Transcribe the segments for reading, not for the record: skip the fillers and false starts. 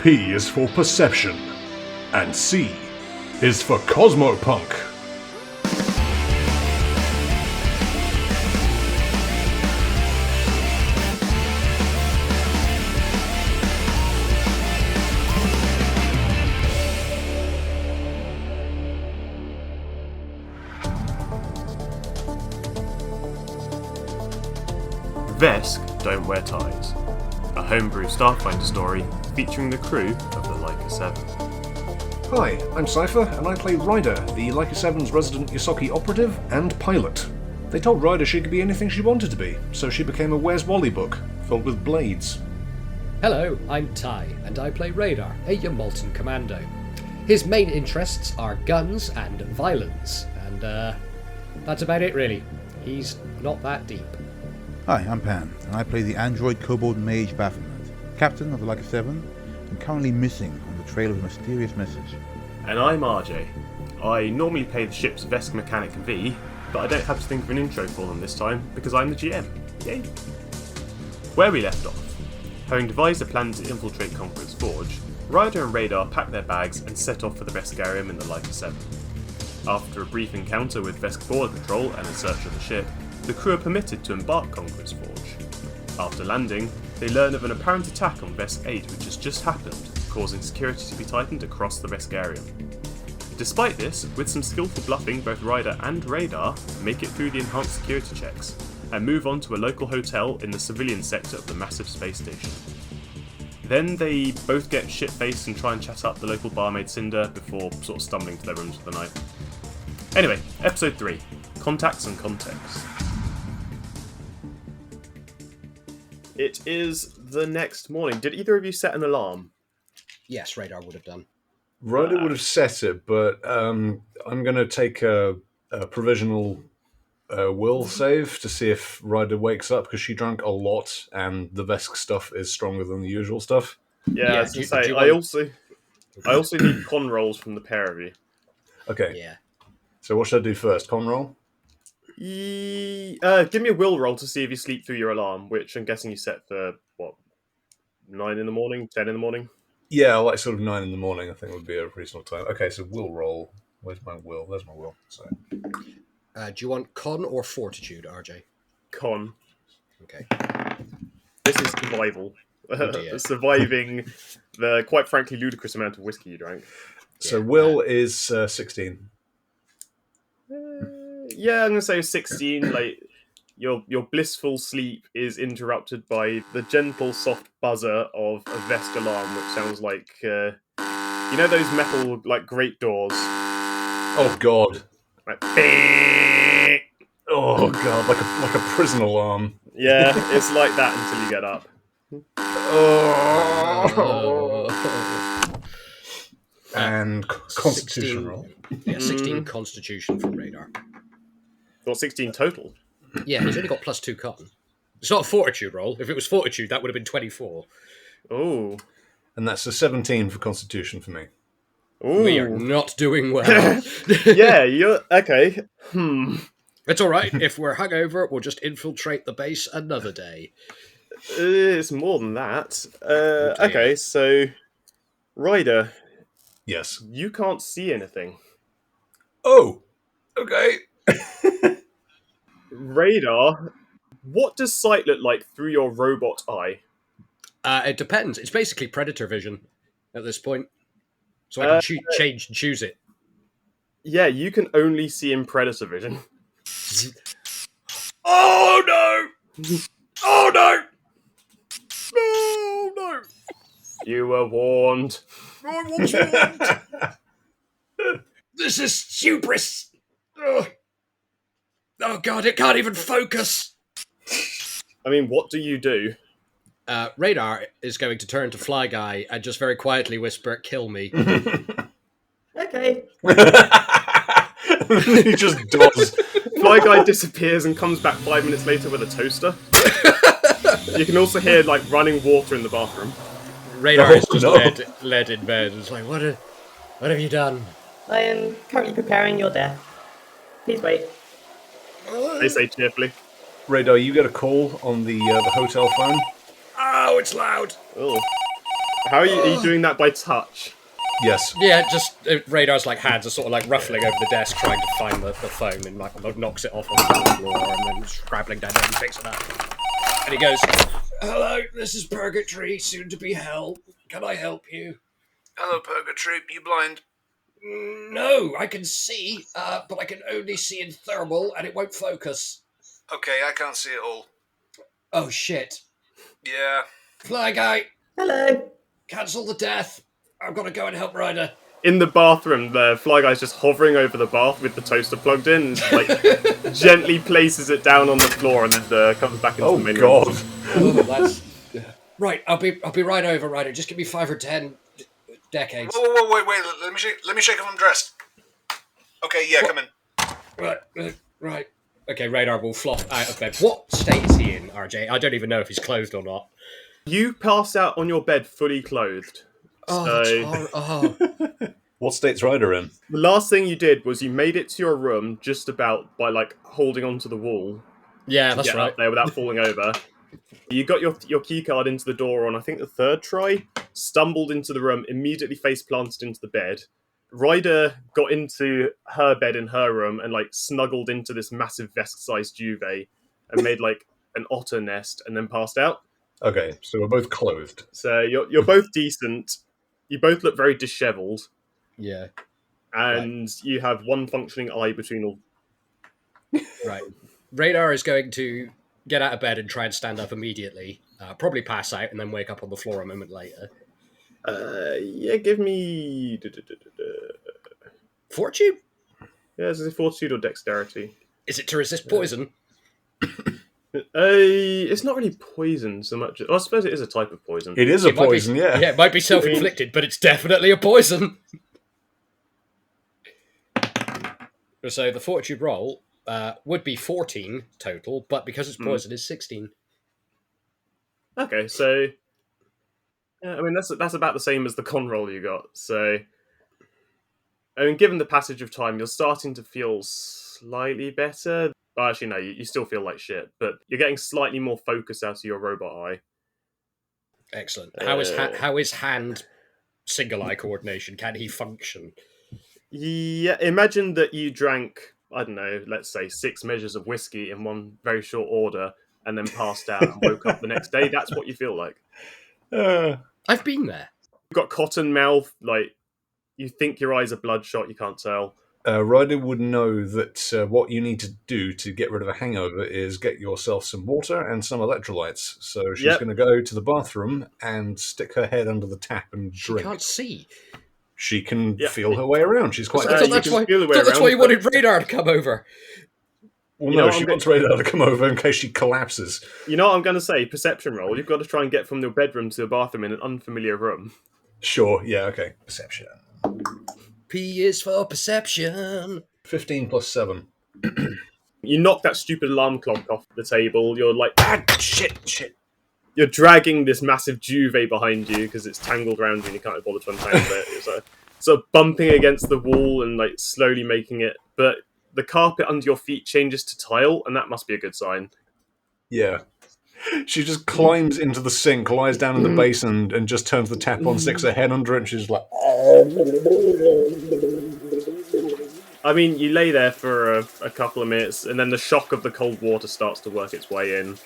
P is for perception, and C is for Cosmopunk. Vesk don't wear ties. A homebrew Starfinder story featuring the crew of the Lucca 7. Hi, I'm Cypher, and I play Ryder, the Lucca 7's resident Yosaki operative and pilot. They told Ryder she could be anything she wanted to be, so she became a Where's Wally book, filled with blades. Hello, I'm Ty, and I play Radar, a Yamultan commando. His main interests are guns and violence, and that's about it really. He's not that deep. Hi, I'm Pan, and I play the android kobold mage Baphomet, captain of the Lucca 7, and currently missing on the trail of a mysterious message. And I'm RJ. I normally play the ship's Vesk mechanic V, but I don't have to think of an intro for them this time because I'm the GM. Yay! Where we left off, having devised a plan to infiltrate Conquerors Forge, Ryder and Radar packed their bags and set off for the Veskarium and the Lucca 7. After a brief encounter with Vesk border patrol and a search of the ship, the crew are permitted to embark Conquerors Forge. After landing, they learn of an apparent attack on Vesk 8 which has just happened, causing security to be tightened across the Veskarium. Despite this, with some skillful bluffing, both Ryder and Radar make it through the enhanced security checks, and move on to a local hotel in the civilian sector of the massive space station. Then they both get shit-faced and try and chat up the local barmaid Cinder before sort of stumbling to their rooms for the night. Anyway, episode 3, Contacts and Context. It is the next morning. Did either of you set an alarm? Yes, Radar would have done. Ryder would have set it, but I'm going to take a provisional will save to see if Ryder wakes up, because she drank a lot, and the Vesk stuff is stronger than the usual stuff. Yeah, I was going to say, I also need con rolls from the pair of you. Okay. Yeah. So what should I do first? Con roll? Give me a will roll to see if you sleep through your alarm, which I'm guessing you set for, 9 in the morning, 10 in the morning? Yeah, like sort of 9 in the morning, I think would be a reasonable time. Okay, so will roll. Where's my will? There's my will. So. Do you want con or fortitude, RJ? Con. Okay. This is survival. dear. Surviving the, quite frankly, ludicrous amount of whiskey you drank. So will is 16. Yeah, I'm going to say 16. Like, your blissful sleep is interrupted by the gentle, soft buzzer of a Vesk alarm, which sounds like, you know those metal, like, grate doors? Oh, God. Like, oh, God, like a prison alarm. yeah, it's like that until you get up. And Constitution roll. Yeah, 16 Constitution from Radar. Or 16 total. Yeah, he's only got +2 con. It's not a fortitude roll. If it was fortitude, that would have been 24. Oh. And that's a 17 for Constitution for me. Ooh. We are not doing well. Yeah, you're... Okay. It's alright. If we're hungover, we'll just infiltrate the base another day. It's more than that. Okay, so... Ryder, Yes. you can't see anything. Oh! Okay. Radar, what does sight look like through your robot eye? It depends. It's basically predator vision at this point. So I can change and choose it. Yeah, you can only see in predator vision. Oh no! Oh no! Oh no! You were warned. I was warned! This is hubris! Ugh. Oh god, it can't even focus! I mean, what do you do? Radar is going to turn to Fly Guy and just very quietly whisper, "Kill me." Okay. He just does. Fly Guy disappears and comes back 5 minutes later with a toaster. You can also hear, like, running water in the bathroom. Radar is just led in bed. It's like, what have you done? I am currently preparing your death. Please wait. They say cheerfully. Radar, you get a call on the hotel phone. Oh, it's loud. Oh. How are you doing that by touch? Yes. Yeah, just Radar's like hands are sort of like ruffling over the desk trying to find the phone and like knocks it off on the floor and then scrabbling down there and picks it up. And he goes, "Hello, this is Purgatory, soon to be Hell. Can I help you?" Hello, Purgatory. You blind? No, I can see, but I can only see in thermal and it won't focus. Okay, I can't see it all. Oh shit. Yeah. Fly guy, Hello. cancel the death. I've got to go and help Ryder. In the bathroom, the fly guy's just hovering over the bath with the toaster plugged in, and, like gently places it down on the floor, and then comes back into the main room. Oh, that's right. I'll be right over, Ryder. Just give me 5 or 10 decades. Whoa, wait. Let me shake if I'm dressed. Okay, yeah, come in. Right. Okay, Radar will flop out of bed. What state is he in, RJ? I don't even know if he's clothed or not. You pass out on your bed fully clothed. What state's Ryder in? The last thing you did was you made it to your room just about by like holding onto the wall. Yeah, to that's get right. up there without falling over. You got your key card into the door on I think the third try. Stumbled into the room, immediately face planted into the bed. Ryder got into her bed in her room and like snuggled into this massive Vesk-sized duvet and made like an otter nest and then passed out. Okay, so we're both clothed. So you're both decent. You both look very dishevelled. Yeah. And you have one functioning eye between all. Right. Radar is going to get out of bed and try and stand up immediately. Probably pass out and then wake up on the floor a moment later. Yeah, give me... Fortune? Yeah, is it fortitude or dexterity? Is it to resist poison? It's not really poison so much. I suppose it is a type of poison. It is a poison, yeah. Yeah, it might be self-inflicted, but it's definitely a poison. So the fortitude roll would be 14 total, but because it's poison, is 16. Okay, so... I mean, that's about the same as the con roll you got. So, I mean, given the passage of time, you're starting to feel slightly better. Well, actually, no, you still feel like shit, but you're getting slightly more focus out of your robot eye. Excellent. How is hand single eye coordination? Can he function? Yeah, imagine that you drank, I don't know, let's say 6 measures of whiskey in one very short order, and then passed out and woke up the next day. That's what you feel like. I've been there. You've got cotton mouth, like, you think your eyes are bloodshot, you can't tell. Ryder would know that what you need to do to get rid of a hangover is get yourself some water and some electrolytes. So she's going to go to the bathroom and stick her head under the tap and drink. She can't see. She can feel her way around. She's quite... I thought that's why you wanted Radar to come over. Well, no, she wants Radar to come over in case she collapses. You know what I'm going to say? Perception roll. You've got to try and get from your bedroom to the bathroom in an unfamiliar room. Sure, yeah, okay. Perception. P is for perception. 15 plus 7. You knock that stupid alarm clock off the table. You're like, shit. You're dragging this massive duvet behind you because it's tangled around you and you can't bother to untangle it. It's sort of bumping against the wall and like slowly making it, but the carpet under your feet changes to tile, and that must be a good sign. Yeah. She just climbs into the sink, lies down in the basin, and just turns the tap on, sticks her head under it, and she's like... I mean, you lay there for a couple of minutes, and then the shock of the cold water starts to work its way in.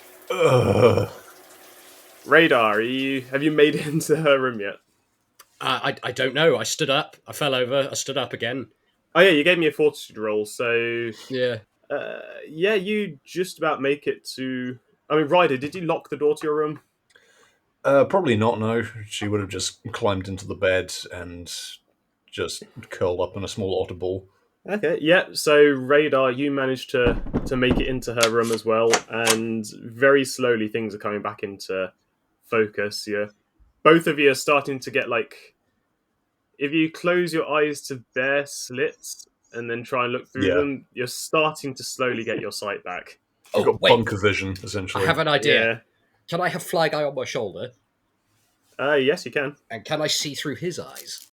Radar, have you made it into her room yet? I don't know. I stood up. I fell over. I stood up again. Oh yeah, you gave me a fortitude roll, so... Yeah. Yeah, you just about make it to... I mean, Ryder, did you lock the door to your room? Probably not, no. She would have just climbed into the bed and just curled up in a small otter ball. Okay, yeah, so Radar, you managed to make it into her room as well, and very slowly things are coming back into focus. Yeah, both of you are starting to get, like... If you close your eyes to bare slits and then try and look through them, you're starting to slowly get your sight back. You've got bunker vision, essentially. I have an idea. Yeah. Can I have Fly Guy on my shoulder? Yes, you can. And can I see through his eyes?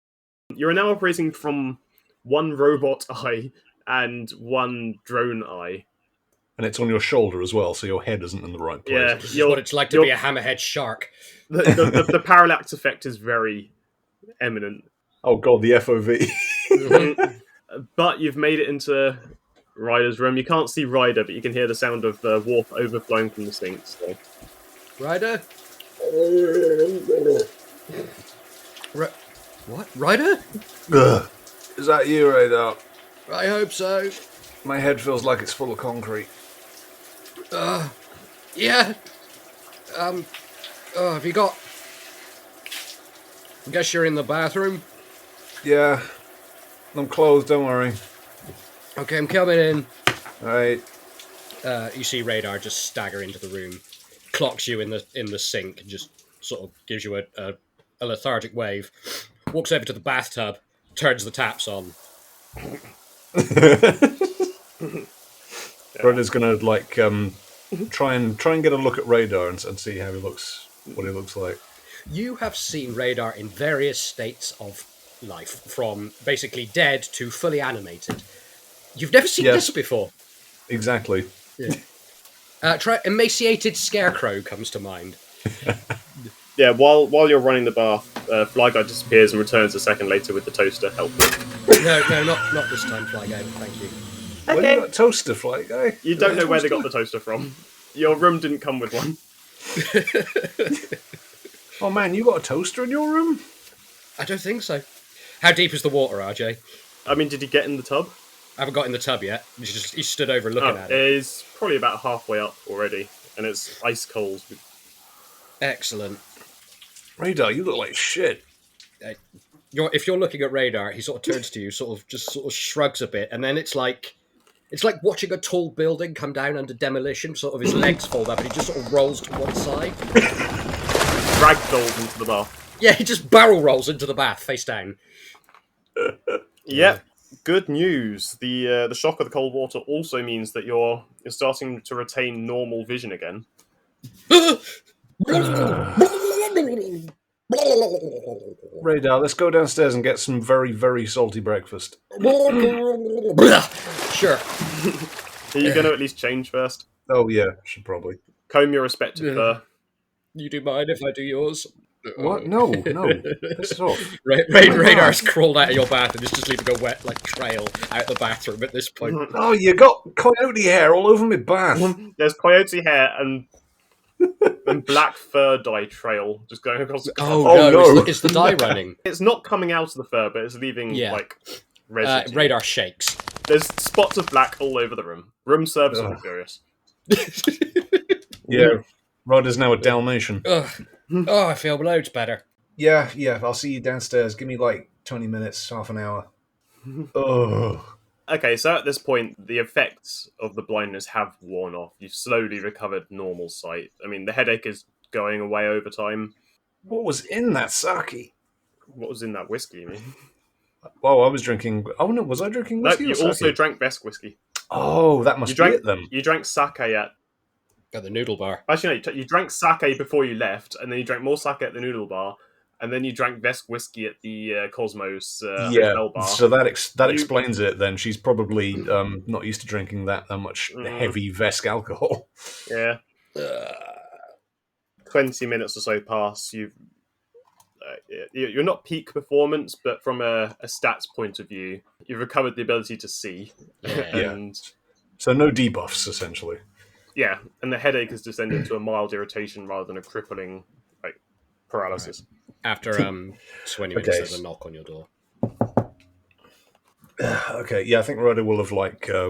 You're now operating from one robot eye and one drone eye. And it's on your shoulder as well, so your head isn't in the right place. Yeah, This is what it's like to be a hammerhead shark. the parallax effect is very eminent. Oh god, the FOV. But you've made it into Ryder's room. You can't see Ryder, but you can hear the sound of the water overflowing from the sink. So. Ryder? What? Ryder? Ugh. Is that you, Radar? I hope so. My head feels like it's full of concrete. Yeah. Have you got... I guess you're in the bathroom? Yeah. I'm closed, don't worry. Okay, I'm coming in. Alright. You see Radar just stagger into the room, clocks you in the sink, and just sort of gives you a lethargic wave. Walks over to the bathtub, turns the taps on. Radar's gonna like try and get a look at Radar and see how he looks, what he looks like. You have seen Radar in various states of life, from basically dead to fully animated. You've never seen this before. Exactly. Yeah. Emaciated Scarecrow comes to mind. Yeah, while you're running the bath, Fly Guy disappears and returns a second later with the toaster. Helpful. No, not this time, Fly Guy. Thank you. Where Okay. you got a toaster, Fly Guy? You don't know where they got the toaster from. Your room didn't come with one. Oh man, you got a toaster in your room? I don't think so. How deep is the water, RJ? I mean, did he get in the tub? I haven't got in the tub yet. He stood over looking at it. It's probably about halfway up already, and it's ice cold. Excellent. Radar, you look like shit. If you're looking at Radar, he sort of turns to you, sort of shrugs a bit, and then it's like watching a tall building come down under demolition. Sort of his legs fold up, and he just sort of rolls to one side. Ragdolled into the bath. Yeah, he just barrel rolls into the bath, face down. Yep. Good news. The shock of the cold water also means that you're starting to retain normal vision again. Radar, let's go downstairs and get some very, very salty breakfast. Sure. Are you going to at least change first? Oh yeah, should probably. Comb your respective fur. You do mine if I do yours. What? No. Piss it off. Radar's crawled out of your bath and is just leaving a wet trail out the bathroom at this point. Oh, you got coyote hair all over my bath. There's coyote hair and black fur dye trail just going across the carpet. Oh, no, no. It's the dye running. It's not coming out of the fur, but it's leaving residue. Radar shakes. There's spots of black all over the room. Room service will be furious. Yeah, Ryder's now a Dalmatian. I feel loads better. Yeah, I'll see you downstairs. Give me like 20 minutes, half an hour. Oh. Okay, so at this point, the effects of the blindness have worn off. You've slowly recovered normal sight. I mean, the headache is going away over time. What was in that sake? What was in that whiskey, you mean? Oh, I was drinking... Oh, no, was I drinking No, whiskey or you sake? also drank Vesk whiskey. Oh, that must be it then. You drank sake at the noodle bar. Actually, no, you drank sake before you left, and then you drank more sake at the noodle bar, and then you drank Vesk whiskey at the Cosmos hotel bar. So that explains it then. She's probably not used to drinking that much heavy Vesk alcohol. Yeah. 20 minutes or so pass. You're not peak performance, but from a stats point of view, you've recovered the ability to see. And So no debuffs, essentially. yeah, and the headache has descended to a mild irritation rather than a crippling paralysis. After 20 minutes, there's a knock on your door. Okay, yeah, I think Ryder will have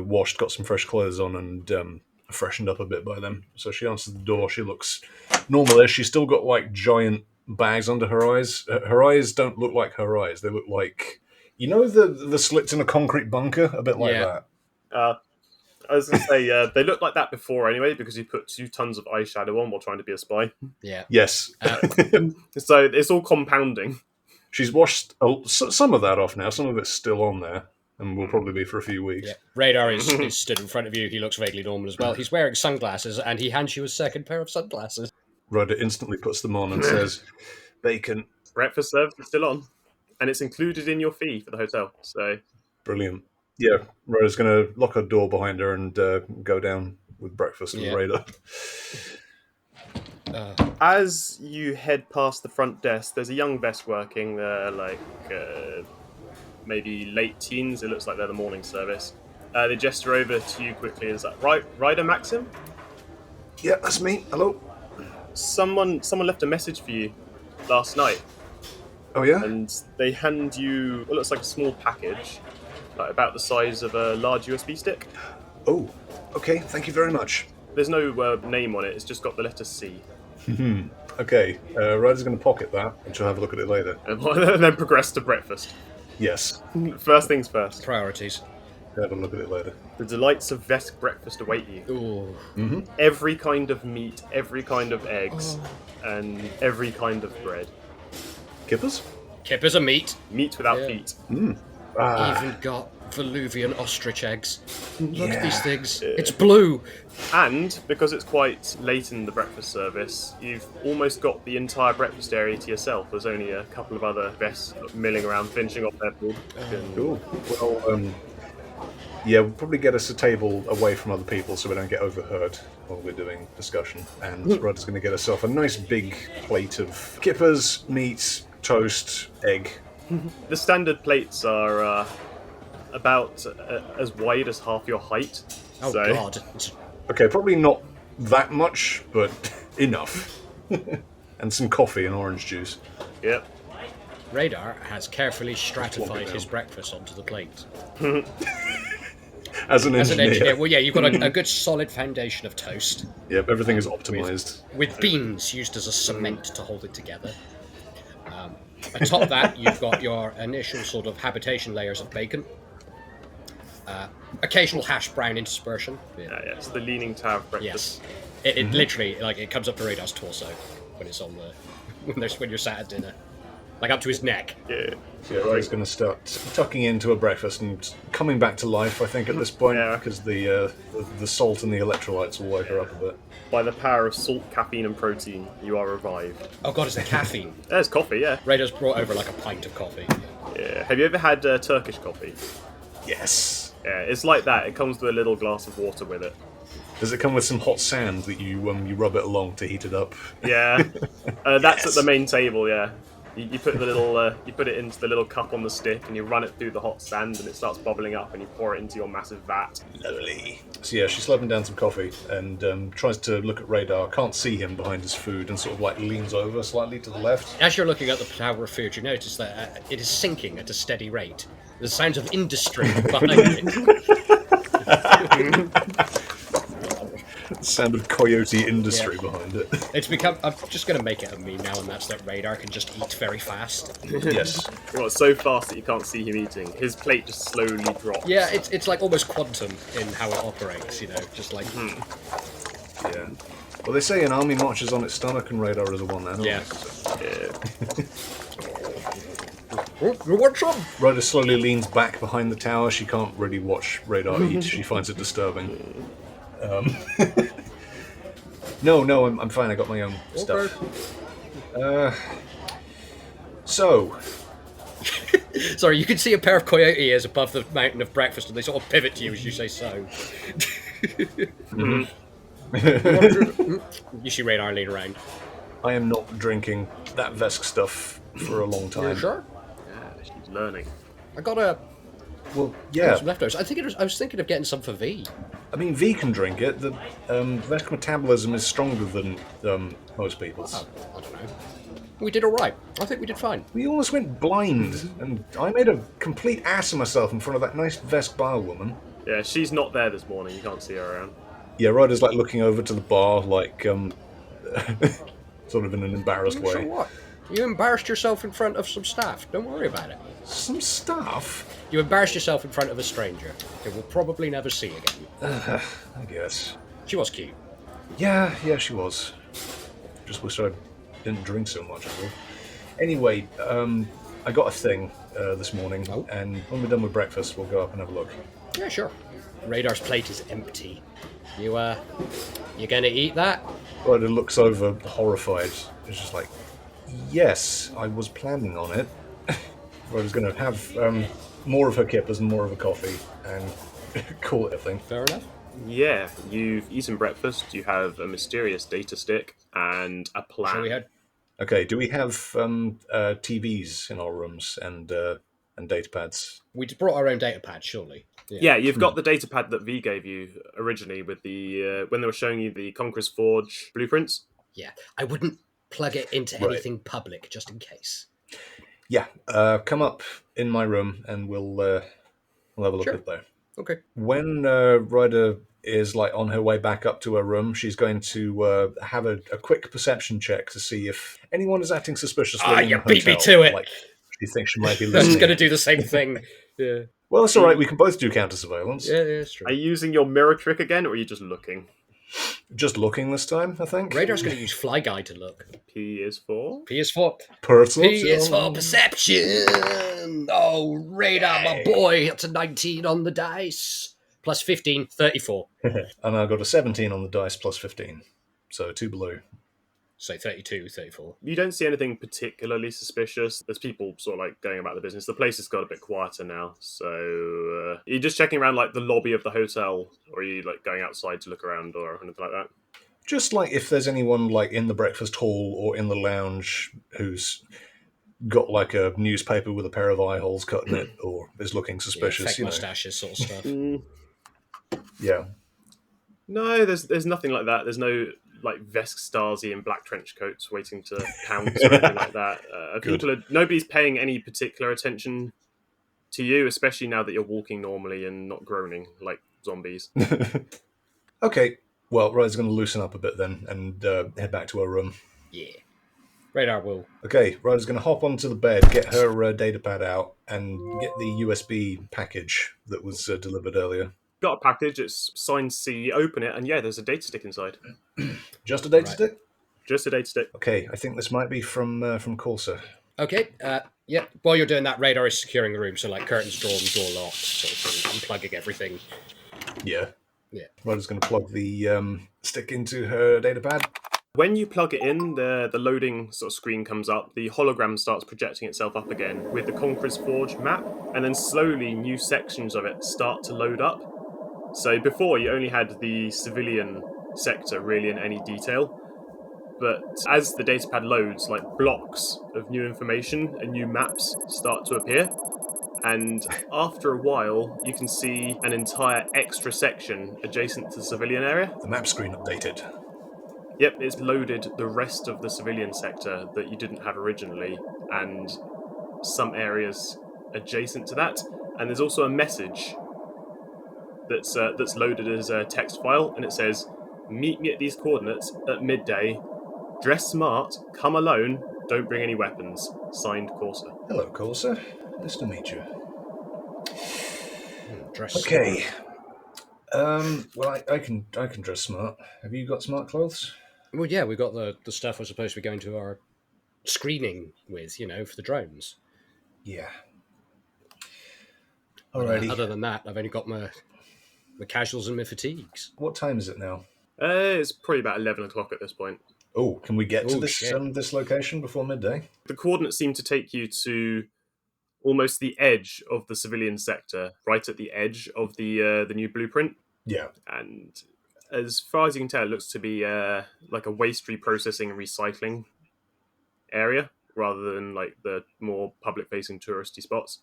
washed, got some fresh clothes on, and freshened up a bit by then. So she answers the door. She looks normal-ish. She's still got giant bags under her eyes. Her eyes don't look like her eyes. They look like, the slits in a concrete bunker, a bit like that. I was going to say, they looked like that before anyway, because you put 2 tons of eyeshadow on while trying to be a spy. Yeah. Yes. So it's all compounding. She's washed some of that off now. Some of it's still on there, and will probably be for a few weeks. Yeah. Radar is stood in front of you. He looks vaguely normal as well. He's wearing sunglasses, and he hands you a second pair of sunglasses. Ryder instantly puts them on and says, "Bacon." Breakfast service is still on, and it's included in your fee for the hotel. So Brilliant. Yeah, Ryder's going to lock her door behind her and go down with breakfast with Yeah. Radar. As you head past the front desk, there's a young Vesk working there, like maybe late teens. It looks like they're the morning service. They gesture over to you quickly. Is that right, Ryder Maxim? Yeah, that's me. Hello. Someone left a message for you last night, Oh yeah. and they hand you what looks like a small package, like about the size of a large USB stick. Oh, okay. Thank you very much. There's no name on it. It's just got the letter C. Okay, Ryder's going to pocket that, and she'll have a look at it later. And then progress to breakfast. Yes, First things first. Priorities. have a look at it later. The delights of Vesk breakfast await you. Ooh. Every kind of meat, every kind of eggs, and every kind of bread. Kippers? Kippers are meat. Meat without Yeah. feet. Even got Veluvian ostrich eggs. Look at these Yeah. things. It's blue. And because it's quite late in the breakfast service, you've almost got the entire breakfast area to yourself. There's only a couple of other Vests milling around, finishing off their food. Cool. Well, yeah, we'll probably get us a table away from other people so we don't get overheard while we're doing discussion. And Ryder's going to get herself a nice big plate of kippers, meat, toast, egg. The standard plates are about as wide as half your height. Oh, so, God. Okay, probably not that much, but enough. And some coffee and orange juice. Yep. Radar has carefully Plonk stratified it his down. breakfast onto the plate. As an As an engineer. engineer, well, yeah, you've got a good solid foundation of toast, Yep, everything is optimized. with beans used as a cement to hold it together. Atop that, you've got your initial sort of habitation layers of bacon. Occasional hash brown interspersion. Yeah, it's the Leaning Tower of breakfast. Yes. It literally, like, it comes up to Radar's torso when it's on the... when you're sat at dinner. Like, up to his neck. Yeah. Yeah, Ryder's going to start tucking into a breakfast and coming back to life, I think, at this point, Yeah. because the salt and the electrolytes will wake her up a bit. By the power of salt, caffeine, and protein, you are revived. Oh god, it's the caffeine. There's coffee, yeah. Radar's brought over, like, a pint of coffee. Yeah. Have you ever had Turkish coffee? Yes! Yeah, it's like that. It comes with a little glass of water with it. Does it come with some hot sand that you rub it along to heat it up? Yeah, that's Yes. at the main table. Yeah, you put the little you put it into the little cup on the stick, and you run it through the hot sand, and it starts bubbling up, and you pour it into your massive vat. Lovely. So yeah, she's slapping down some coffee and tries to look at Radar. Can't see him behind his food and sort of like leans over slightly to the left. As you're looking at the tower of food, you notice that it is sinking at a steady rate. There's sounds of industry behind it. Sound of coyote industry behind it. It's become... I'm just going to make it a meme now, and that's that Radar can just eat very fast. Yes. Well, it's so fast that you can't see him eating. His plate just slowly drops. Yeah, it's like almost quantum in how it operates, you know, just like... Yeah. Well, they say an army marches on its stomach and Radar is a one-man army. Yeah. So. Yeah. You want some? Ryder slowly leans back behind the tower. She can't really watch Radar eat. She finds it disturbing. No, I'm fine. I got my own stuff. So, Sorry, you can see a pair of coyote ears above the mountain of breakfast, and they sort of pivot to you as you say so. You see Radar lean around. I am not drinking that Vesk stuff for a long time. Sure? Yeah, she's learning. I got a Well, yeah. some leftovers. I was thinking of getting some for V. I mean, V can drink it. The Vesk metabolism is stronger than most people's. I don't know. We did all right. I think we did fine. We almost went blind, and I made a complete ass of myself in front of that nice Vesk bar woman. Yeah, she's not there this morning. You can't see her around. Yeah, Ryder's like looking over to the bar, like sort of in an embarrassed So way. what? You embarrassed yourself in front of some staff. Don't worry about it. Some stuff, You embarrassed yourself in front of a stranger who we'll probably never see again. I guess. She was cute. Yeah, she was. Just wish I didn't drink so much. Anyway, I got a thing this morning, Oh. and when we're done with breakfast, we'll go up and have a look. Yeah, sure. Radar's plate is empty. You gonna eat that? Ryder looks over, horrified. It's just like, yes, I was planning on it. Ryder's going to have more of her kippers and more of a coffee, and call it a thing. Fair enough. Yeah, you've eaten breakfast, you have a mysterious data stick, and a plan. Shall we head? Okay, do we have TVs in our rooms and data pads? We brought our own data pad, surely. Yeah, you've got the data pad that V gave you originally with the when they were showing you the Conquerors Forge blueprints. Yeah. I wouldn't plug it into Right. anything public, just in case. Yeah, come up in my room and we'll have a look Sure. at there. Okay. When Ryder is like on her way back up to her room, she's going to have a quick perception check to see if anyone is acting suspiciously. in you the beat me hotel. to it. Like she thinks she might be I was listening. going to do the same thing. Yeah. Well, it's all right. We can both do counter surveillance. Yeah, it's true. Are you using your mirror trick again, or are you just looking? Just looking this time, I think. Radar's going to use Fly Guy to look. P is for. P is for perception. Oh, Radar, my boy. That's a 19 on the dice. Plus 15, 34. And I got a 17 on the dice plus 15. So 2 below. So 32, 34. You don't see anything particularly suspicious. There's people sort of like going about the business. The place has got a bit quieter now. So are you just checking around like the lobby of the hotel, or are you like going outside to look around or anything like that? Just like if there's anyone like in the breakfast hall or in the lounge who's got like a newspaper with a pair of eye holes cut in it or is looking suspicious. Fake mustaches sort of stuff. Yeah. No, there's nothing like that. There's no like Vesk Stasi in black trench coats waiting to pounce or anything like that. Nobody's paying any particular attention to you, especially now that you're walking normally and not groaning like zombies. Okay. Well, Ryder's going to loosen up a bit then and head back to her room. Yeah. Radar will. Okay, Ryder's going to hop onto the bed, get her data pad out, and get the USB package that was delivered earlier. Got a package, it's signed C, open it, and yeah, there's a data stick inside. Just a data stick? Just a data stick. Okay, I think this might be from Corsa. Okay, yeah. While you're doing that, Radar is securing the room, so like curtains drawn, door locked, sort of thing, unplugging everything. Yeah. Yeah. Ryder's going to plug the stick into her data pad. When you plug it in, the loading sort of screen comes up, the hologram starts projecting itself up again with the Conquerors Forge map, and then slowly new sections of it start to load up. So before you only had the civilian sector really in any detail, but as the datapad loads, like blocks of new information and new maps start to appear, and after a while you can see an entire extra section adjacent to the civilian area. The map screen updated. Yep, it's loaded the rest of the civilian sector that you didn't have originally, and some areas adjacent to that. And there's also a message that's loaded as a text file, and it says, "Meet me at these coordinates at midday. Dress smart, come alone, don't bring any weapons. Signed, Corsa." Hello, Corsa. Nice to meet you. Dress Okay. Well, I can dress smart. Have you got smart clothes? Well, yeah, we've got the stuff we're supposed to be going to our screening with, for the drones. Yeah. But, Alrighty. other than that, I've only got my casuals and my fatigues. What time is it now? It's probably about 11 o'clock at this point. Oh, can we get to Oh, this shit. this location before midday? The coordinates seem to take you to almost the edge of the civilian sector, right at the edge of the new blueprint. Yeah. And as far as you can tell, it looks to be like a waste reprocessing and recycling area rather than like the more public-facing touristy spots.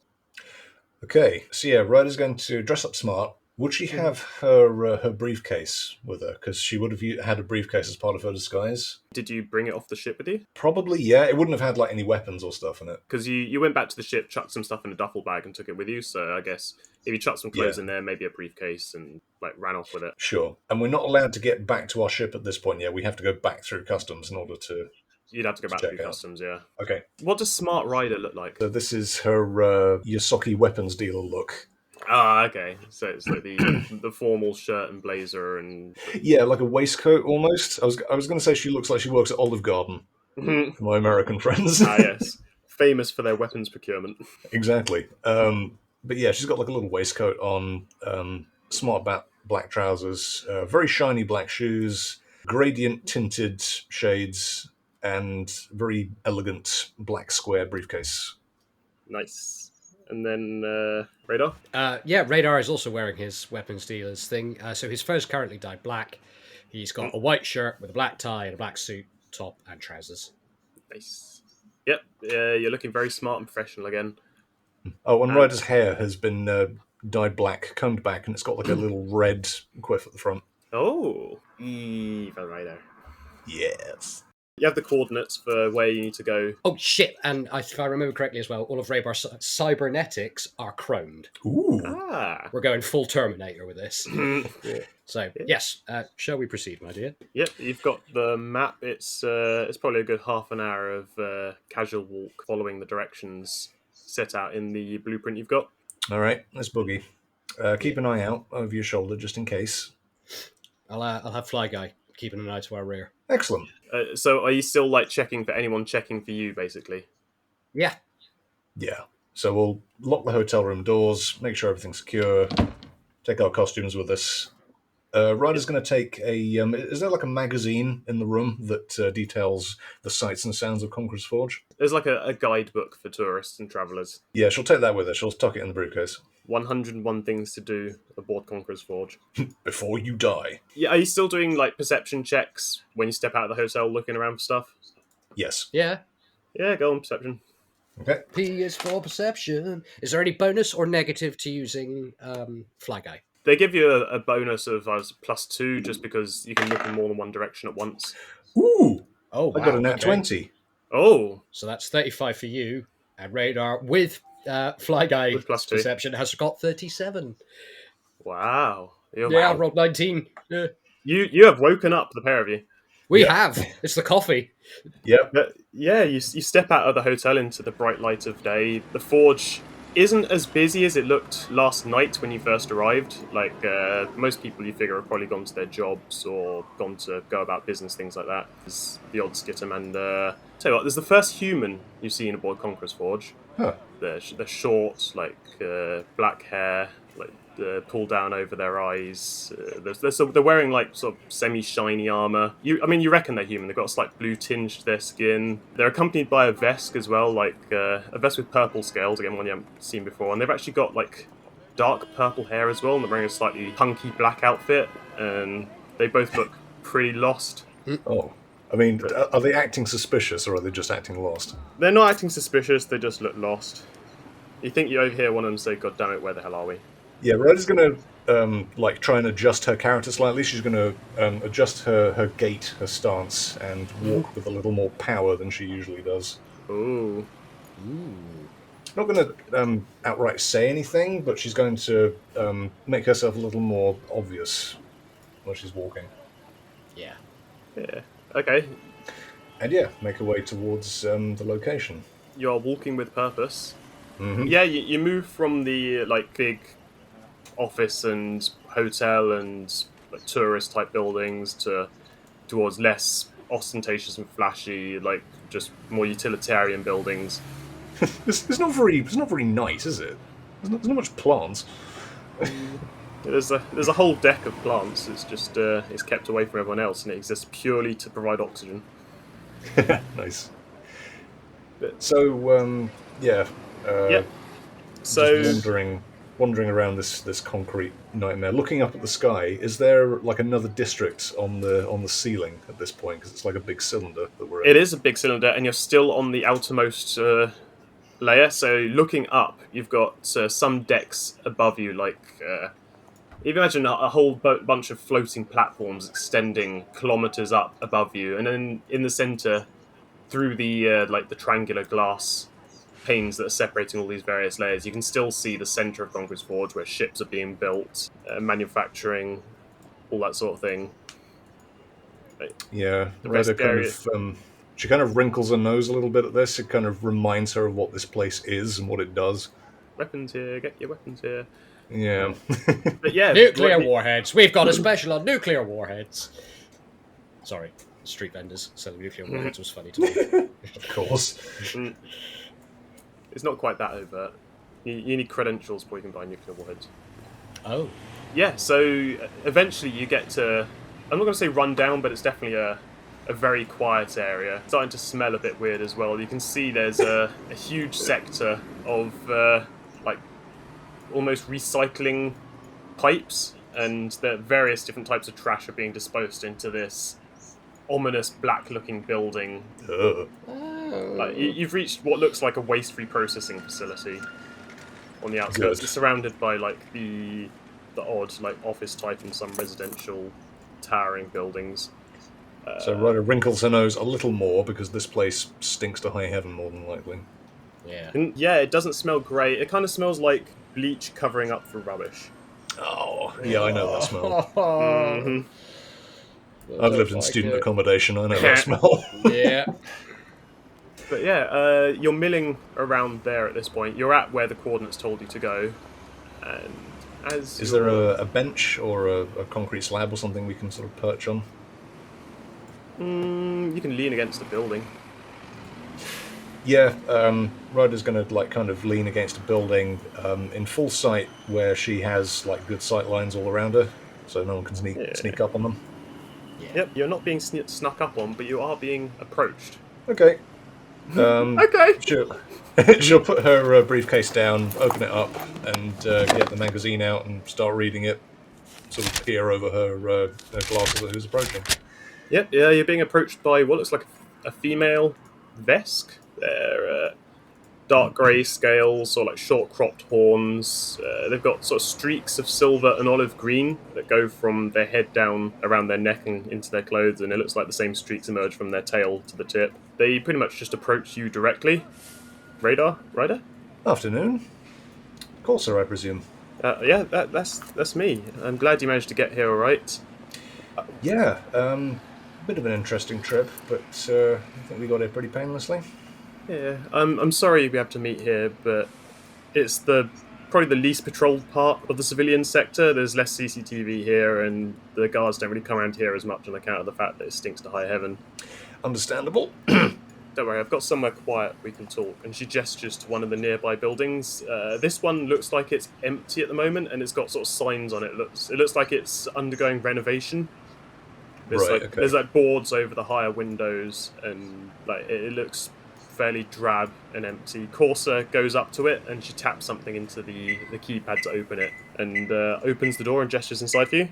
Okay. So yeah, Ryder's going to dress up smart. Would she have her briefcase with her? Because she would have had a briefcase as part of her disguise. Did you bring it off the ship with you? Probably, yeah. It wouldn't have had like any weapons or stuff in it. Because you went back to the ship, chucked some stuff in a duffel bag and took it with you, so I guess if you chucked some clothes in there, maybe a briefcase, and like ran off with it. Sure. And we're not allowed to get back to our ship at this point yet. We have to go back through customs in order to... You'd have to go back check through out. customs, yeah. Okay. What does Smart Ryder look like? So this is her Yosaki weapons dealer look. Ah, okay. So it's like the formal shirt and blazer and... Yeah, like a waistcoat almost. I was going to say she looks like she works at Olive Garden. For my American friends. Ah, yes. Famous for their weapons procurement. Exactly. But yeah, she's got like a little waistcoat on, smart black trousers, very shiny black shoes, gradient tinted shades, and very elegant black square briefcase. Nice. And then Radar. Yeah, Radar is also wearing his weapons dealer's thing. So his fur's currently dyed black. He's got a white shirt with a black tie and a black suit, top and trousers. Nice. Yep, you're looking very smart and professional again. Oh, and Ryder's hair has been dyed black, combed back, and it's got like a little red quiff at the front. Oh, even Ryder. Yes. You have the coordinates for where you need to go. Oh shit! And if I remember correctly as well, all of Radar's cybernetics are chromed. Ooh. Ah. We're going full Terminator with this. Yeah. So yes, shall we proceed, my dear? Yep, you've got the map. It's probably a good half an hour of casual walk following the directions set out in the blueprint you've got. All right, let's boogie. Keep an eye out over your shoulder just in case. I'll have Fly Guy keeping an eye to our rear. Excellent. So are you still like checking for anyone checking for you, basically? Yeah. Yeah. So we'll lock the hotel room doors, make sure everything's secure, take our costumes with us. Ryder's going to take a... is there like a magazine in the room that details the sights and sounds of Conquerors Forge? There's like a guidebook for tourists and travellers. Yeah, she'll take that with her. She'll tuck it in the briefcase. 101 things to do aboard Conquerors Forge. Before you die. Yeah, are you still doing like perception checks when you step out of the hotel looking around for stuff? Yes. Yeah. Yeah, go on, perception. Okay. P is for perception. Is there any bonus or negative to using Fly Guy? They give you a bonus of +2 just because you can look in more than one direction at once. Ooh! Oh, wow. I got a nat okay. 20. Oh! So that's 35 for you. And Radar with Fly Guy With +2. perception has got 37. Wow. I rolled 19. Yeah. You have woken up, the pair of you. We Yeah. have. It's the coffee. Yep. But yeah, you step out of the hotel into the bright light of day. The forge isn't as busy as it looked last night when you first arrived. Like, most people you figure have probably gone to their jobs or gone to go about business, things like that. There's the odd skitterm, and tell you what, there's the first human you've seen aboard Conquerors Forge. Huh. They're short, like black hair, like pulled down over their eyes. They're wearing like sort of semi-shiny armor. You reckon they're human. They've got a slight blue tinge to their skin. They're accompanied by a Vesk as well, like a Vesk with purple scales, again one you haven't seen before. And they've actually got like dark purple hair as well, and they're wearing a slightly punky black outfit. And they both look pretty lost. Oh. I mean, are they acting suspicious or are they just acting lost? They're not acting suspicious. They just look lost. You think you overhear one of them say, "God damn it, where the hell are we?" Yeah, Ryder's going to like try and adjust her character slightly. She's going to adjust her gait, her stance, and walk with a little more power than she usually does. Ooh. Not going to outright say anything, but she's going to make herself a little more obvious when she's walking. Yeah. Yeah. Okay. And yeah, make her way towards the location. You're walking with purpose. Mm-hmm. Yeah, you move from the like big office and hotel and like tourist type buildings towards less ostentatious and flashy, like just more utilitarian buildings. It's not very nice, is it? There's not much plants. There's a whole deck of plants. It's just it's kept away from everyone else, and it exists purely to provide oxygen. Nice. So yeah. Yep. So Just wandering around this concrete nightmare, looking up at the sky. Is there like another district on the ceiling at this point? Because it's like a big cylinder that we're in. it is a big cylinder, and you're still on the outermost layer. So looking up, you've got some decks above you, like if you imagine a whole bunch of floating platforms extending kilometers up above you, and then in the center, through the like the triangular glass panes that are separating all these various layers, you can still see the center of Conquerors Forge, where ships are being built, manufacturing, all that sort of thing. Yeah, The Ryder Veskarium. she kind of wrinkles her nose a little bit at this. It kind of reminds her of what this place is and what it does. Weapons here, get your weapons here. Yeah. But yeah, Nuclear warheads. We've got a special on nuclear warheads. Sorry, street vendors selling nuclear warheads was funny to me. Of course. It's not quite that overt. You need credentials before you can buy nuclear warheads. Oh. Yeah, so eventually you get to... I'm not going to say run down, but it's definitely a very quiet area. It's starting to smell a bit weird as well. You can see there's a huge sector of like almost recycling pipes, and the various different types of trash are being disposed into this ominous black-looking building. Ugh. Like, you've reached what looks like a waste reprocessing facility on the outskirts. Good. It's surrounded by like the odd like office type and some residential towering buildings. So Ryder wrinkles her nose a little more because this place stinks to high heaven more than likely. Yeah. And yeah, it doesn't smell great. It kind of smells like bleach covering up for rubbish. Oh, yeah, I know that smell. Mhm. I've lived in student accommodation, I know that smell. Yeah. But yeah, you're milling around there at this point. You're at where the coordinates told you to go. And as Is there a bench or a concrete slab or something we can sort of perch on? You can lean against the building. Yeah, Ryder's going to like kind of lean against a building in full sight where she has like good sight lines all around her, so no one can sneak up on them. Yep, you're not being snuck up on, but you are being approached. Okay. Okay. She'll put her briefcase down, open it up, and get the magazine out and start reading it. Sort of peer over her glasses at who's approaching. Yep, yeah, you're being approached by what looks like a female Vesk. They're dark grey scales, or like short cropped horns. They've got sort of streaks of silver and olive green that go from their head down around their neck and into their clothes, and it looks like the same streaks emerge from their tail to the tip. They pretty much just approach you directly. Radar? Ryder? Afternoon. Corsa, I presume. Yeah, that's me. I'm glad you managed to get here all right. Yeah, bit of an interesting trip, but I think we got here pretty painlessly. Yeah, I'm sorry we have to meet here, but it's probably the least patrolled part of the civilian sector. There's less CCTV here, and the guards don't really come around here as much on account of the fact that it stinks to high heaven. Understandable. Don't worry, I've got somewhere quiet we can talk. And she gestures to one of the nearby buildings. This one looks like it's empty at the moment, and it's got sort of signs on it. It looks like it's undergoing renovation. There's like boards over the higher windows, and like it looks fairly drab and empty. Corsa goes up to it, and she taps something into the keypad to open it, and opens the door and gestures inside for you.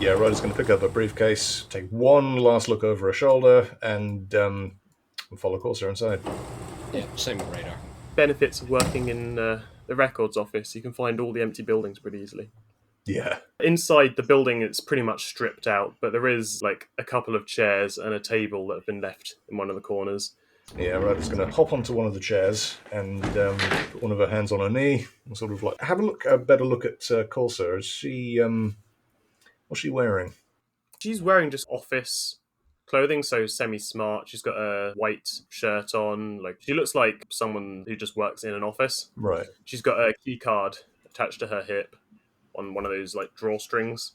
Yeah, Ryder's going to pick up a briefcase, take one last look over her shoulder, and follow Corsa inside. Yeah, same with Radar. Benefits of working in the records office: you can find all the empty buildings pretty easily. Yeah. Inside the building, it's pretty much stripped out, but there is like a couple of chairs and a table that have been left in one of the corners. Yeah, Ryder's going to hop onto one of the chairs and put one of her hands on her knee and sort of like have a better look at Corsa. Is she, what's she wearing? She's wearing just office clothing, so semi-smart. She's got a white shirt on. Like, she looks like someone who just works in an office. Right. She's got a key card attached to her hip on one of those like drawstrings.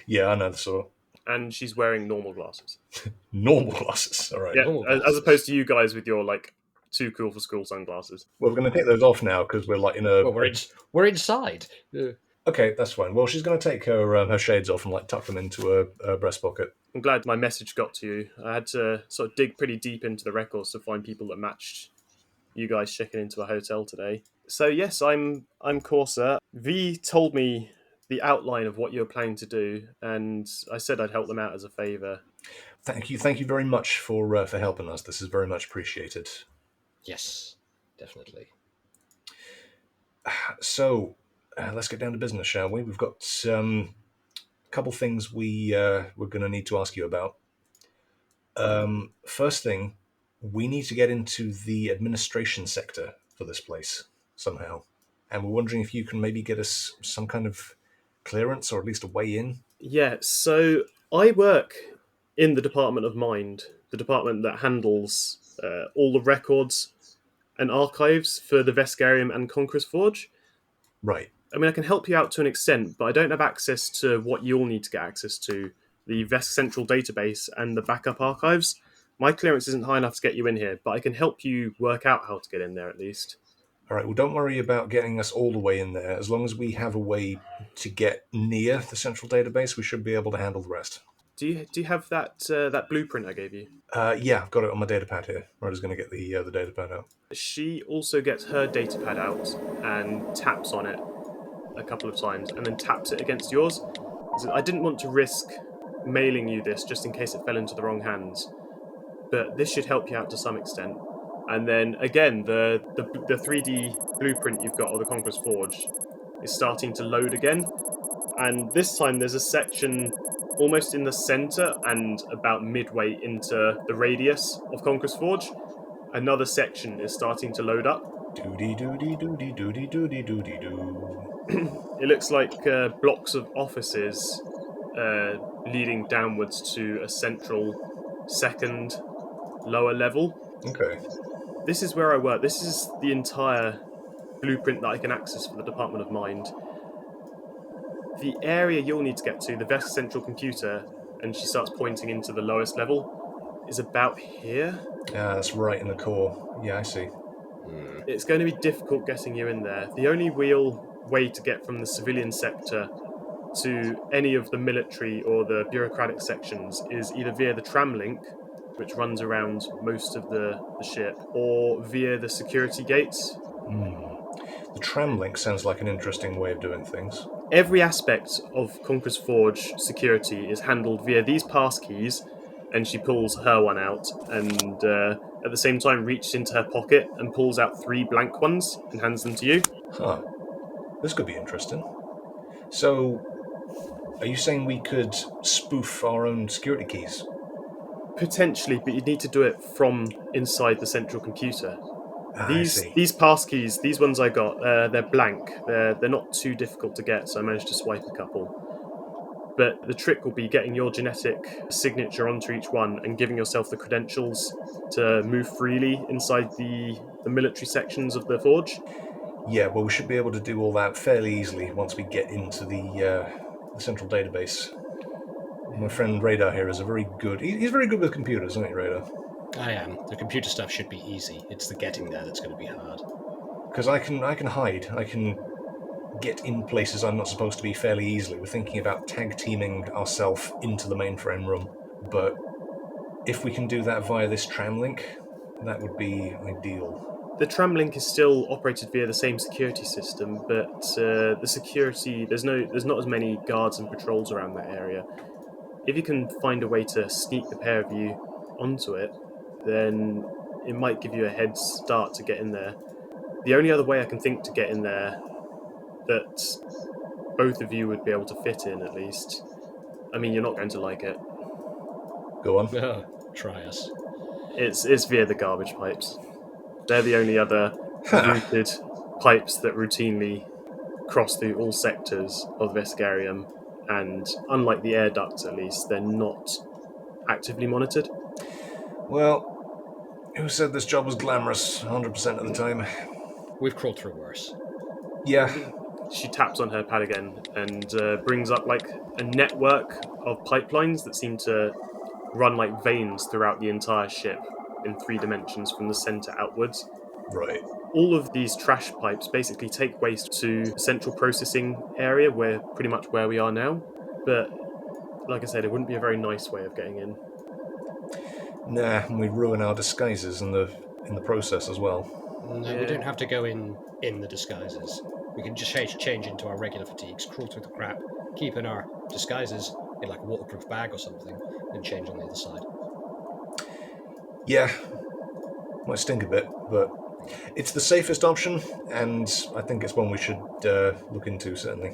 Yeah, I know the sort. And she's wearing normal glasses. Normal glasses, all right. Yeah, as opposed to you guys with your like too cool for school sunglasses. Well, we're going to take those off now because we're like in a. Well, we're inside. Okay, that's fine. Well, she's going to take her shades off and like tuck them into her breast pocket. I'm glad my message got to you. I had to sort of dig pretty deep into the records to find people that matched you guys checking into a hotel today. So yes, I'm Corsa. V told me the outline of what you're planning to do, and I said I'd help them out as a favour. Thank you very much for helping us. This is very much appreciated. Yes, definitely. So, let's get down to business, shall we? We've got a couple things we're going to need to ask you about. First thing, we need to get into the administration sector for this place somehow, and we're wondering if you can maybe get us some kind of clearance or at least a way in. Yeah, so I work in the Department of Mind, the department that handles all the records and archives for the Veskarium and Conquerors Forge. Right. I mean, I can help you out to an extent, but I don't have access to what you'll need to get access to, the Vesk Central Database and the backup archives. My clearance isn't high enough to get you in here, but I can help you work out how to get in there at least. All right, well, don't worry about getting us all the way in there. As long as we have a way to get near the central database, we should be able to handle the rest. Do you have that blueprint I gave you? Yeah, I've got it on my data pad here. Ryder's going to get the data pad out. She also gets her data pad out and taps on it a couple of times, and then taps it against yours. So I didn't want to risk mailing you this just in case it fell into the wrong hands, but this should help you out to some extent. And then again, the 3D blueprint you've got of the Conqueror's Forge is starting to load again, and this time there's a section almost in the center and about midway into the radius of Conqueror's Forge. Another section is starting to load up. Doody doody doody doody doody doody doo. It looks like blocks of offices leading downwards to a central second lower level. Okay. This is where I work. This is the entire blueprint that I can access for the Department of Mind. The area you'll need to get to, the Vesk central computer, and she starts pointing into the lowest level, is about here. Yeah, that's right in the core. Yeah, I see. It's going to be difficult getting you in there. The only real way to get from the civilian sector to any of the military or the bureaucratic sections is either via the tram link, which runs around most of the ship, or via the security gates. The tram link sounds like an interesting way of doing things. Every aspect of Conqueror's Forge security is handled via these pass keys, and she pulls her one out and at the same time reaches into her pocket and pulls out 3 blank ones and hands them to you. Huh. This could be interesting. So, are you saying we could spoof our own security keys? Potentially, but you'd need to do it from inside the central computer. I see. These pass keys, these ones I got, they're blank. They're not too difficult to get, so I managed to swipe a couple. But the trick will be getting your genetic signature onto each one and giving yourself the credentials to move freely inside the military sections of the forge. Yeah, well, we should be able to do all that fairly easily once we get into the central database. My friend Radar here is a very good... He's very good with computers, isn't he, Radar? I am. The computer stuff should be easy. It's the getting there that's going to be hard. Because I can hide. I can get in places I'm not supposed to be fairly easily. We're thinking about tag-teaming ourselves into the mainframe room. But if we can do that via this tram link, that would be ideal. The tram link is still operated via the same security system, but the security... There's not as many guards and patrols around that area. If you can find a way to sneak the pair of you onto it, then it might give you a head start to get in there. The only other way I can think to get in there that both of you would be able to fit in, at least. I mean, you're not going to like it. Go on. Try us. It's via the garbage pipes. They're the only other routed pipes that routinely cross through all sectors of Veskarium, and unlike the air ducts, at least, they're not actively monitored. Well, who said this job was glamorous 100% of the time? We've crawled through worse. Yeah. She taps on her pad again and brings up like a network of pipelines that seem to run like veins throughout the entire ship in 3 dimensions from the center outwards. Right. All of these trash pipes basically take waste to the central processing area, where pretty much where we are now. But like I said, it wouldn't be a very nice way of getting in. Nah, and we'd ruin our disguises in the process as well. No, we don't have to go in the disguises. We can just change into our regular fatigues, crawl through the crap, keep in our disguises in like a waterproof bag or something, and change on the other side. Yeah. Might stink a bit, but it's the safest option, and I think it's one we should look into, certainly.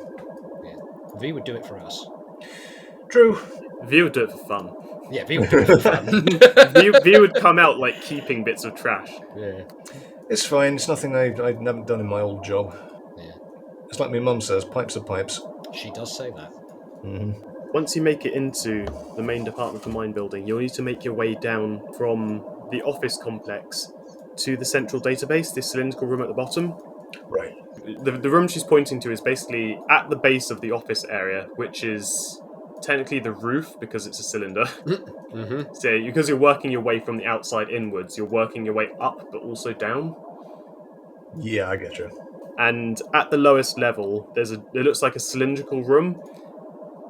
Yeah. V would do it for us. True. V would do it for fun. Yeah, V would do it for fun. V would come out like keeping bits of trash. Yeah. It's fine. It's nothing I haven't done in my old job. Yeah. It's like my mum says, pipes are pipes. She does say that. Mm-hmm. Once you make it into the main Department of Mind building, you'll need to make your way down from the office complex to the central database, this cylindrical room at the bottom. Right. The room she's pointing to is basically at the base of the office area, which is technically the roof because it's a cylinder. Mm-hmm. So because you're working your way from the outside inwards, you're working your way up but also down. Yeah, I get you. And at the lowest level, it looks like a cylindrical room.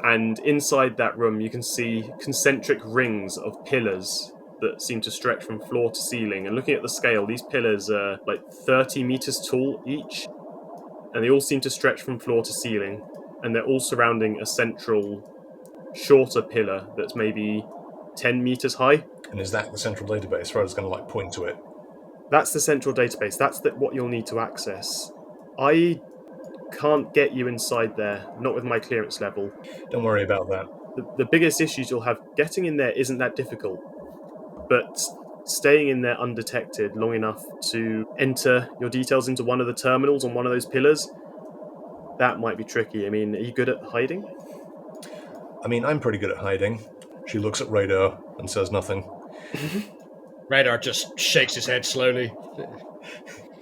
And inside that room, you can see concentric rings of pillars that seem to stretch from floor to ceiling. And looking at the scale, these pillars are like 30 meters tall each, and they all seem to stretch from floor to ceiling. And they're all surrounding a central, shorter pillar that's maybe 10 meters high. And is that the central database? Ryder's going to like point to it. That's the central database. That's what you'll need to access. I can't get you inside there, not with my clearance level. Don't worry about that. The biggest issues you'll have getting in there isn't that difficult, but staying in there undetected long enough to enter your details into one of the terminals on one of those pillars, that might be tricky. I mean, are you good at hiding? I mean, I'm pretty good at hiding. She looks at Radar and says nothing. Radar just shakes his head slowly.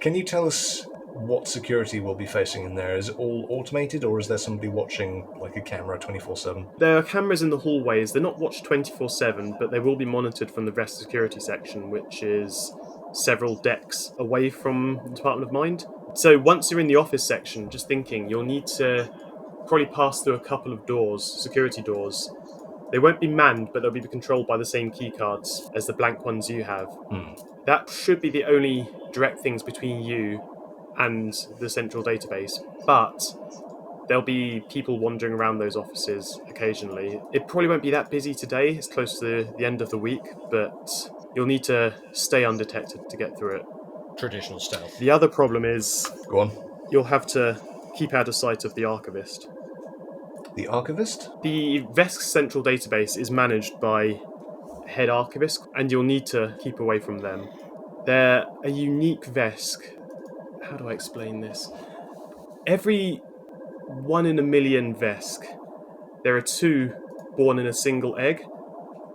Can you tell us what security we'll be facing in there? Is it all automated, or is there somebody watching, like a camera 24/7? There are cameras in the hallways. They're not watched 24/7, but they will be monitored from the Vesk security section, which is several decks away from the Department of Mind. So once you're in the office section, just thinking, you'll need to probably pass through a couple of doors, security doors. They won't be manned, but they'll be controlled by the same keycards as the blank ones you have. That should be the only direct things between you and the central database, but there'll be people wandering around those offices occasionally. It probably won't be that busy today. It's close to the end of the week, but you'll need to stay undetected to get through it. Traditional stealth. The other problem is Go on. you'll have to keep out of sight of the archivist. The archivist? The Vesk central database is managed by head archivist, and you'll need to keep away from them. They're a unique Vesk. How do I explain this? Every 1 in a million Vesk, there are 2 born in a single egg,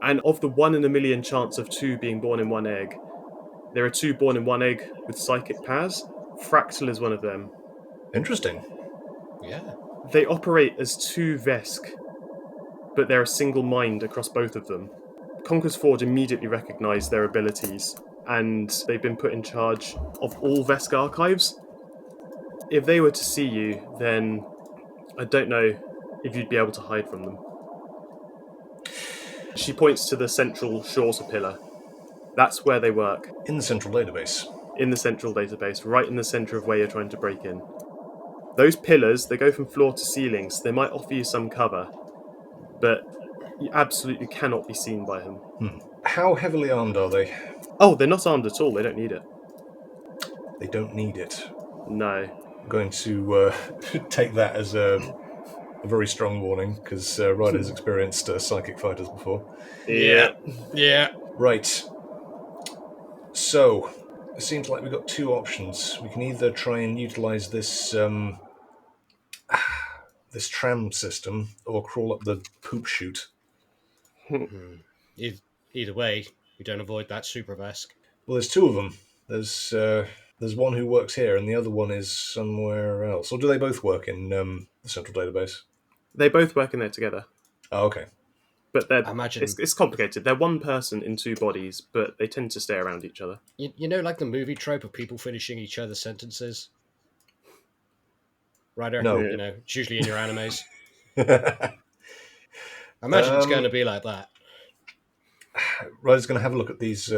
and of the 1 in a million chance of 2 being born in one egg, there are 2 born in one egg with psychic powers. Fractal is one of them. Interesting. Yeah. They operate as 2 Vesk, but they're a single mind across both of them. Conquerors Forge immediately recognised their abilities, and they've been put in charge of all Vesk archives. If they were to see you, then I don't know if you'd be able to hide from them. She points to the central shorter pillar. That's where they work. In the central database. In the central database, right in the centre of where you're trying to break in. Those pillars, they go from floor to ceiling, so they might offer you some cover, but you absolutely cannot be seen by them. How heavily armed are they? Oh, they're not armed at all. They don't need it. They don't need it. No. I'm going to take that as a very strong warning, because Ryder's experienced psychic fighters before. Yeah. Right. So, it seems like we've got 2 options. We can either try and utilise this this tram system, or crawl up the poop chute. Either way, we don't avoid that super Vesk. Well, there's 2 of them. There's one who works here, and the other one is somewhere else. Or do they both work in the central database? They both work in there together. Oh, okay. But Imagine- it's complicated. They're one person in 2 bodies, but they tend to stay around each other. You know, like the movie trope of people finishing each other's sentences? Ryder? No. You know, it's usually in your animes. I imagine it's going to be like that. Ryder's going to have a look at these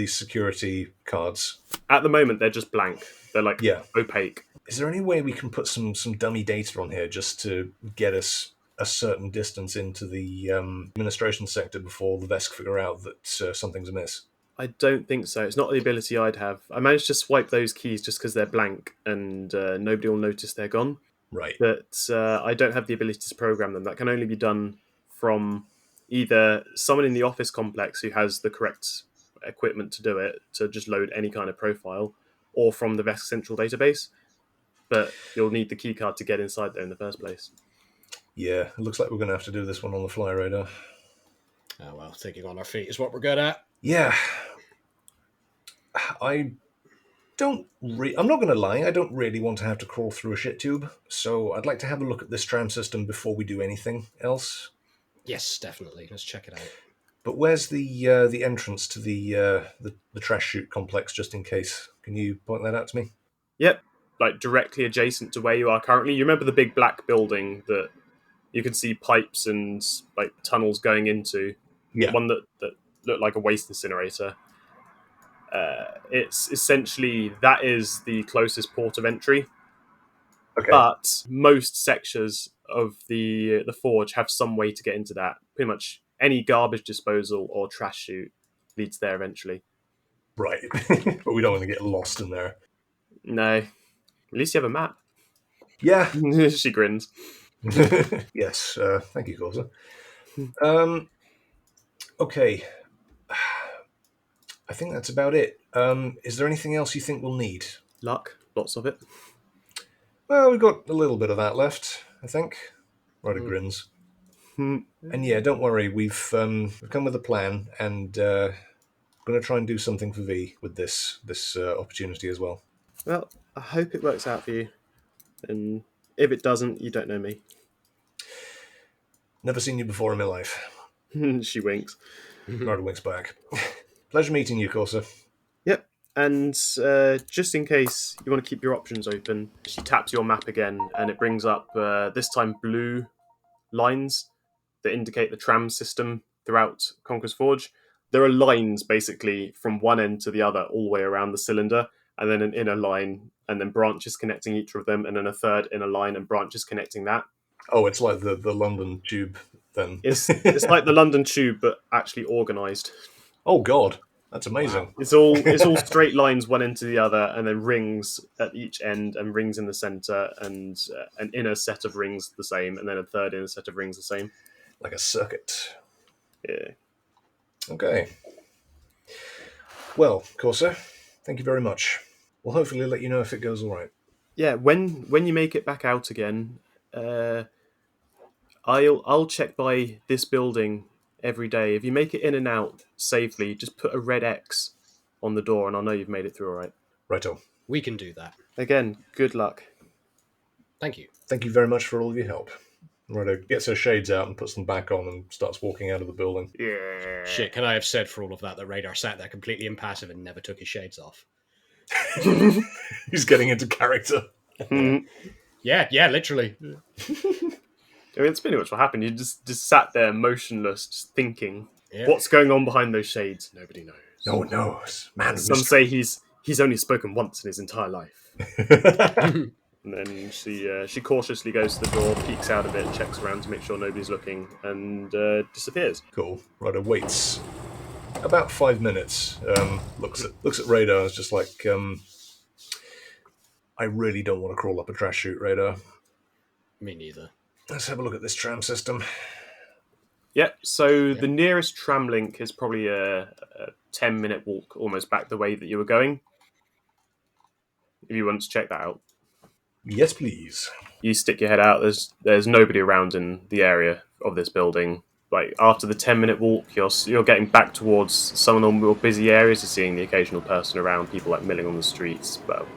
security cards. At the moment, they're just blank. They're like Yeah. opaque. Is there any way we can put some dummy data on here just to get us a certain distance into the administration sector before the Vesk figure out that something's amiss? I don't think so. It's not the ability I'd have. I managed to swipe those keys just because they're blank, and nobody will notice they're gone. Right. But I don't have the ability to program them. That can only be done from either someone in the office complex who has the correct equipment to do it, to just load any kind of profile, or from the Vesk central database. But you'll need the keycard to get inside there in the first place. Yeah, it looks like we're going to have to do this one on the fly, Radar. Oh, well, thinking on our feet is what we're good at. Yeah. I'm not going to lie, I don't really want to have to crawl through a shit tube, so I'd like to have a look at this tram system before we do anything else. Yes, definitely. Let's check it out. But where's the entrance to the trash chute complex, just in case? Can you point that out to me? Yep, like directly adjacent to where you are currently. You remember the big black building that you can see pipes and like tunnels going into Yeah. one that looked like a waste incinerator. It's essentially that is the closest port of entry, Okay. but most sections of the forge have some way to get into that. Pretty much any garbage disposal or trash chute leads there eventually. Right. But we don't want to get lost in there. No, at least you have a map. Yeah. She grins. Yes. Thank you, Corsa. Okay. I think that's about it. Is there anything else you think we'll need? Luck, lots of it. Well, we've got a little bit of that left, I think. Ryder grins. Hmm. And yeah, don't worry. We've come with a plan, and going to try and do something for V with this opportunity as well. Well, I hope it works out for you. And if it doesn't, you don't know me. Never seen you before in my life. She winks. Ryder winks back. Pleasure meeting you, Corsa. Yep. And just in case you want to keep your options open, she taps your map again, and it brings up, this time, blue lines that indicate the tram system throughout Conquerors Forge. There are lines, basically, from one end to the other, all the way around the cylinder, and then an inner line, and then branches connecting each of them, and then a third inner line and branches connecting that. Oh, it's like the London Tube, then. It's like the London Tube, but actually organised. Oh, God. That's amazing. It's all straight lines one end to the other, and then rings at each end, and rings in the centre, and an inner set of rings the same, and then a third inner set of rings the same. Like a circuit. Yeah. Okay. Well, Corsa, thank you very much. We'll hopefully let you know if it goes all right. Yeah. When you make it back out again, I'll check by this building every day. If you make it in and out safely, just put a red X on the door, and I'll know you've made it through all right. Righto. We can do that. Again, good luck. Thank you. Thank you very much for all of your help. Righto gets her shades out and puts them back on and starts walking out of the building. Yeah. Shit, can I have said for all of that Radar sat there completely impassive and never took his shades off? He's getting into character. Yeah, literally. I mean, it's pretty much what happened. You just sat there motionless, just thinking, Yeah. what's going on behind those shades? Nobody knows. No one knows. Man, Some say he's only spoken once in his entire life. And then she cautiously goes to the door, peeks out of it, checks around to make sure nobody's looking, and disappears. Cool. Ryder waits about 5 minutes. Looks at Radar. Is just like, I really don't want to crawl up a trash chute, Radar. Me neither. Let's have a look at this tram system. Yep. So the nearest tram link is probably a 10-minute walk, almost back the way that you were going. If you want to check that out. Yes, please. You stick your head out. There's nobody around in the area of this building. Like after the 10-minute walk, you're getting back towards some of the more busy areas. You're seeing the occasional person around, people like milling on the streets, but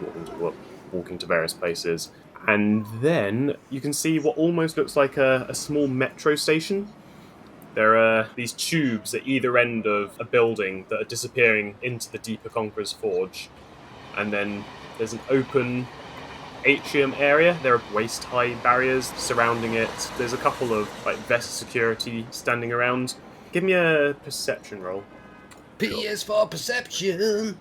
walking to various places. And then you can see what almost looks like a small metro station. There are these tubes at either end of a building that are disappearing into the deeper Conquerors Forge. And then there's an open atrium area. There are waist-high barriers surrounding it. There's a couple of Vesk security standing around. Give me a perception roll. P is for perception.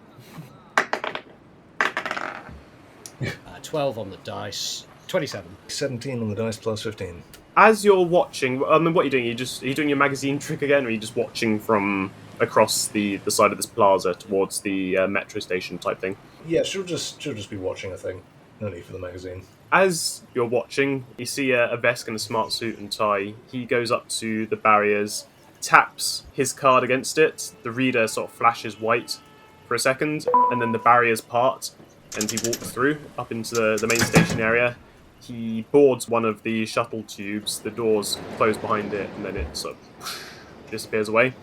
12 on the dice. 27. 17 on the dice plus 15. As you're watching, what are you doing? Are you doing your magazine trick again, or are you just watching from across the side of this plaza towards the metro station type thing? Yeah, she'll just be watching a thing. No need for the magazine. As you're watching, you see a Vesk in a smart suit and tie. He goes up to the barriers, taps his card against it. The reader sort of flashes white for a second, and then the barriers part, and he walks through up into the main station area. He boards one of the shuttle tubes, the doors close behind it, and then it sort of disappears away.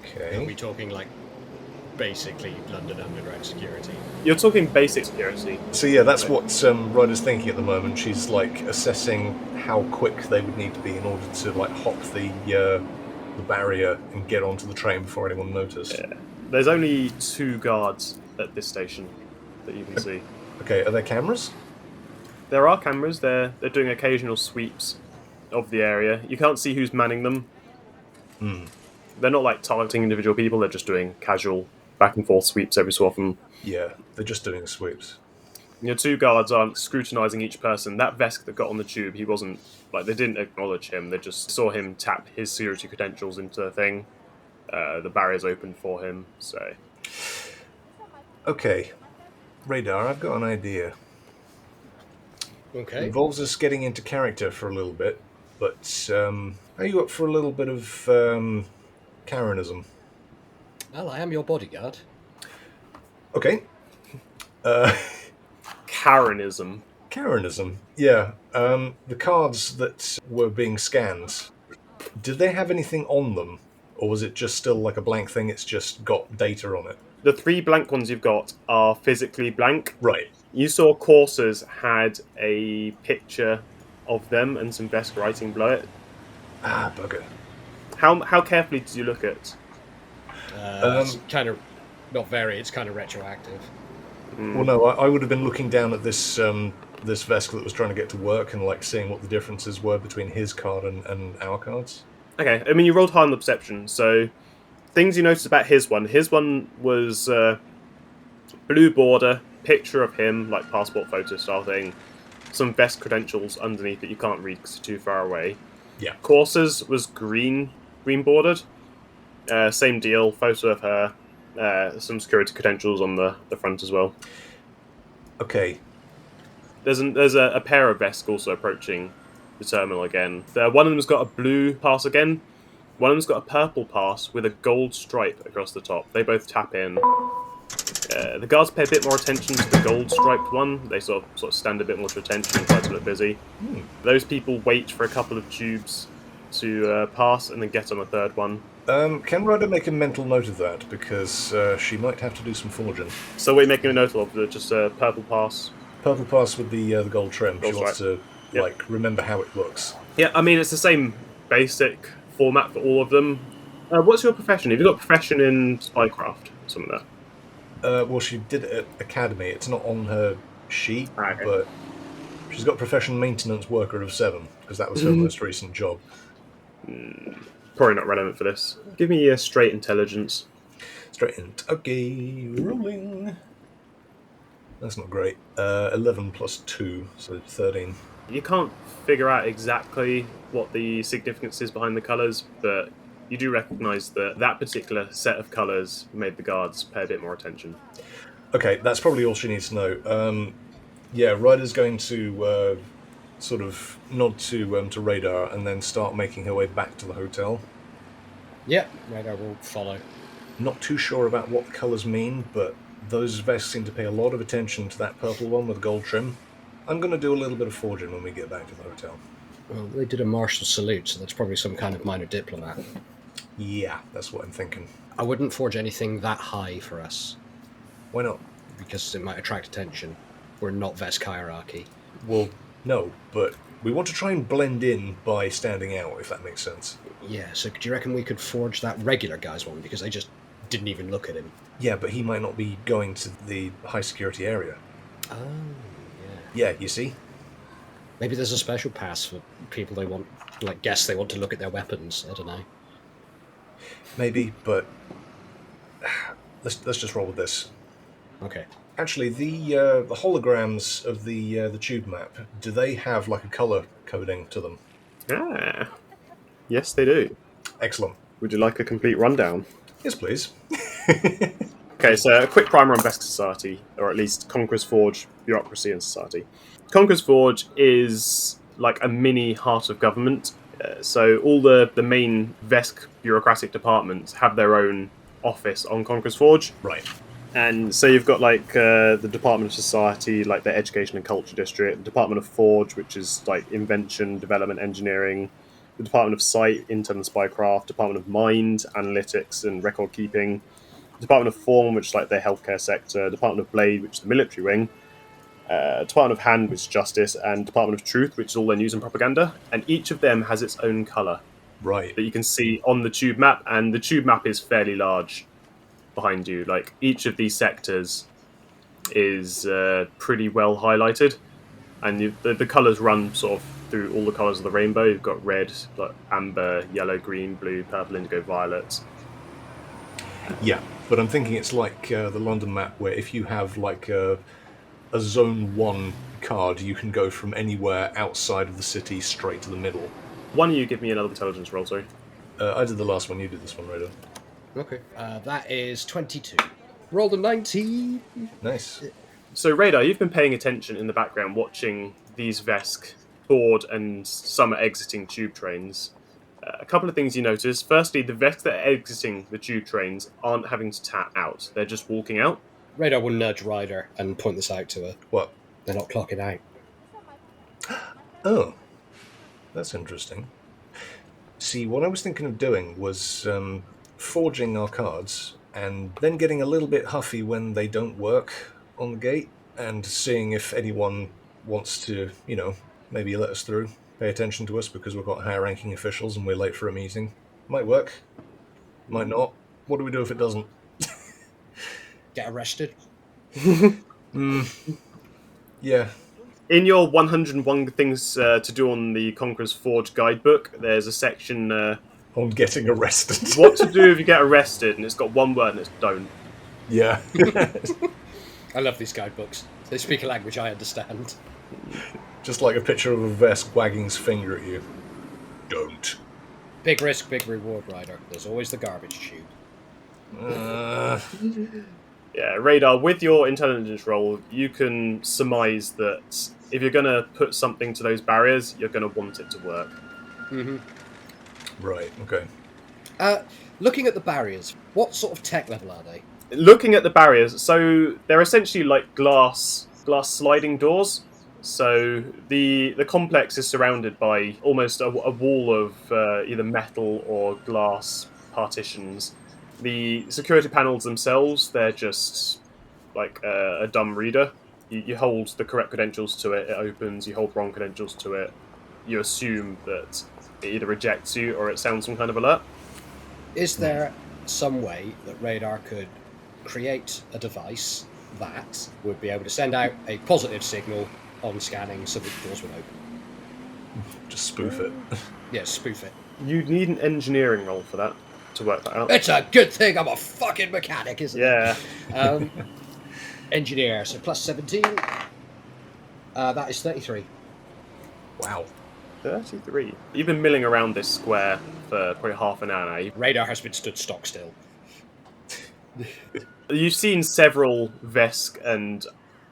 Okay. Are we talking basically London Underground security? You're talking basic security. So yeah, that's what Ryder's thinking at the moment. She's assessing how quick they would need to be in order to hop the barrier and get onto the train before anyone noticed. Yeah. There's only 2 guards at this station that you can see. Okay, are there cameras? There are cameras. They're doing occasional sweeps. of the area. You can't see who's manning them. They're not like targeting individual people, they're just doing casual back and forth sweeps every so often. Yeah, they're just doing sweeps. Your two guards aren't scrutinising each person. That Vesk that got on the tube, he wasn't, like, they didn't acknowledge him. They just saw him tap his security credentials into the thing. The barrier's opened for him, so... Okay. Radar, I've got an idea. It Okay. involves us getting into character for a little bit, but are you up for a little bit of Karenism? Well, I am your bodyguard. Okay. Karenism. Karenism, yeah. The cards that were being scanned, did they have anything on them? Or was it just still like a blank thing, it's just got data on it? The 3 blank ones you've got are physically blank. Right. You saw Corsa's had a picture of them and some Vesk writing below it. Ah, bugger. How carefully did you look at? It's kind of not very. It's kind of retroactive. Well, no, I would have been looking down at this this Vesk that was trying to get to work and like seeing what the differences were between his card and our cards. Okay, I mean you rolled high on the perception, so things you noticed about his one. His one was blue border, picture of him, like passport photo style thing. Some Vesk credentials underneath that you can't read because you're too far away. Yeah. Corsa's was green bordered. Same deal, photo of her. Some security credentials on the front as well. Okay. There's a pair of Vesk also approaching the terminal again. One of them's got a blue pass again. One of them's got a purple pass with a gold stripe across the top. They both tap in. The guards pay a bit more attention to the gold striped one. They sort of stand a bit more to attention and try to look busy. Those people wait for a couple of tubes to pass and then get on a third one. Can Ryder make a mental note of that? Because she might have to do some forging. So we're making a note of just a purple pass. Purple pass with the gold trim. Gold She wants stripe. to like remember how it looks. Yeah, I mean it's the same basic format for all of them. What's your profession? Have you got profession in spycraft? Something like that. Well, she did it at Academy. It's not on her sheet, Okay. but she's got profession maintenance worker of 7 because that was her most recent job. Probably not relevant for this. Give me a straight intelligence. Straight in. Okay, rolling. That's not great. 11 plus 2, so 13. You can't figure out exactly what the significance is behind the colours, but you do recognise that that particular set of colours made the guards pay a bit more attention. Okay, that's probably all she needs to know. Yeah, Ryder's going to sort of nod to Radar and then start making her way back to the hotel. Yep, Radar will follow. Not too sure about what the colours mean, but those vests seem to pay a lot of attention to that purple one with gold trim. I'm going to do a little bit of forging when we get back to the hotel. Well, they did a martial salute, so that's probably some kind of minor diplomat. Yeah, that's what I'm thinking. I wouldn't forge anything that high for us, Why not? because it might attract attention. We're not Vesk hierarchy. Well, no, but we want to try and blend in by standing out, if that makes sense. Yeah, so do you reckon we could forge that regular guy's one? Because they just didn't even look at him. Yeah, but he might not be going to the high security area. Oh, yeah. Yeah, you see? Maybe there's a special pass for people they want, like guests they want to look at their weapons. I don't know. Maybe, but let's just roll with this. Okay. Actually, the holograms of the tube map, do they have like a color coding to them? Ah, yes they do. Excellent. Would you like a complete rundown? Yes, please. Okay, so a quick primer on Vesk Society, or at least Conquerors Forge, Bureaucracy and Society. Conquerors Forge is like a mini heart of government. So all the main Vesk bureaucratic departments have their own office on Conquerors Forge. Right. And so you've got like the Department of Society, like the Education and Culture District, the Department of Forge, which is like Invention, Development, Engineering, the Department of Sight, Intel and Spycraft, Department of Mind, Analytics and Record Keeping, Department of Form, which is like their healthcare sector, Department of Blade, which is the military wing, Department of Hand, which is justice, and Department of Truth, which is all their news and propaganda. And each of them has its own colour Right. that you can see on the tube map, and the tube map is fairly large behind you. Like each of these sectors is pretty well highlighted, and the colours run sort of through all the colours of the rainbow. You've got red, like amber, yellow, green, blue, purple, indigo, violet. Yeah, but I'm thinking it's like the London map, where if you have like a Zone 1 card, you can go from anywhere outside of the city straight to the middle. One of you give me another intelligence roll, sorry. I did the last one, you did this one, Radar. Okay. That is 22. Rolled a 19. Nice. So, Radar, you've been paying attention in the background, watching these Vesk board and some are exiting tube trains. A couple of things you notice. Firstly, the Vesk that are exiting the tube trains aren't having to tap out. They're just walking out. Radar will nudge Ryder and point this out to her. What? They're not clocking out. Oh, that's interesting. See, what I was thinking of doing was forging our cards and then getting a little bit huffy when they don't work on the gate and seeing if anyone wants to, maybe let us through, pay attention to us because we've got higher ranking officials and we're late for a meeting. Might work, might not. What do we do if it doesn't? Get arrested? Yeah. In your 101 things to do on the Conquerors Forge guidebook, there's a section On getting arrested. what to do if you get arrested, and it's got one word and it's don't. Yeah. I love these guidebooks. They speak a language I understand. Just like a picture of a Vesk wagging his finger at you. Don't. Big risk, big reward, Ryder. There's always the garbage chute. Yeah, Radar, with your intelligence roll, you can surmise that if you're going to put something to those barriers, you're going to want it to work. Mm-hmm. Right, okay. Looking at the barriers, what sort of tech level are they? Looking at the barriers, so they're essentially like glass sliding doors. So the complex is surrounded by almost a wall of either metal or glass partitions. The security panels themselves, they're just like a dumb reader. You hold the correct credentials to it, it opens. You hold wrong credentials to it, you assume that it either rejects you or it sounds some kind of alert. Is there some way that Radar could create a device that would be able to send out a positive signal on scanning so that the doors would open? Just spoof it. Yeah, spoof it. You'd need an engineering roll for that to work that out. It's a good thing I'm a fucking mechanic, isn't Yeah. it? Engineer, so plus 17. That is 33. Wow. 33. You've been milling around this square for probably half an hour now. Radar has been stood stock still. You've seen several Vesk and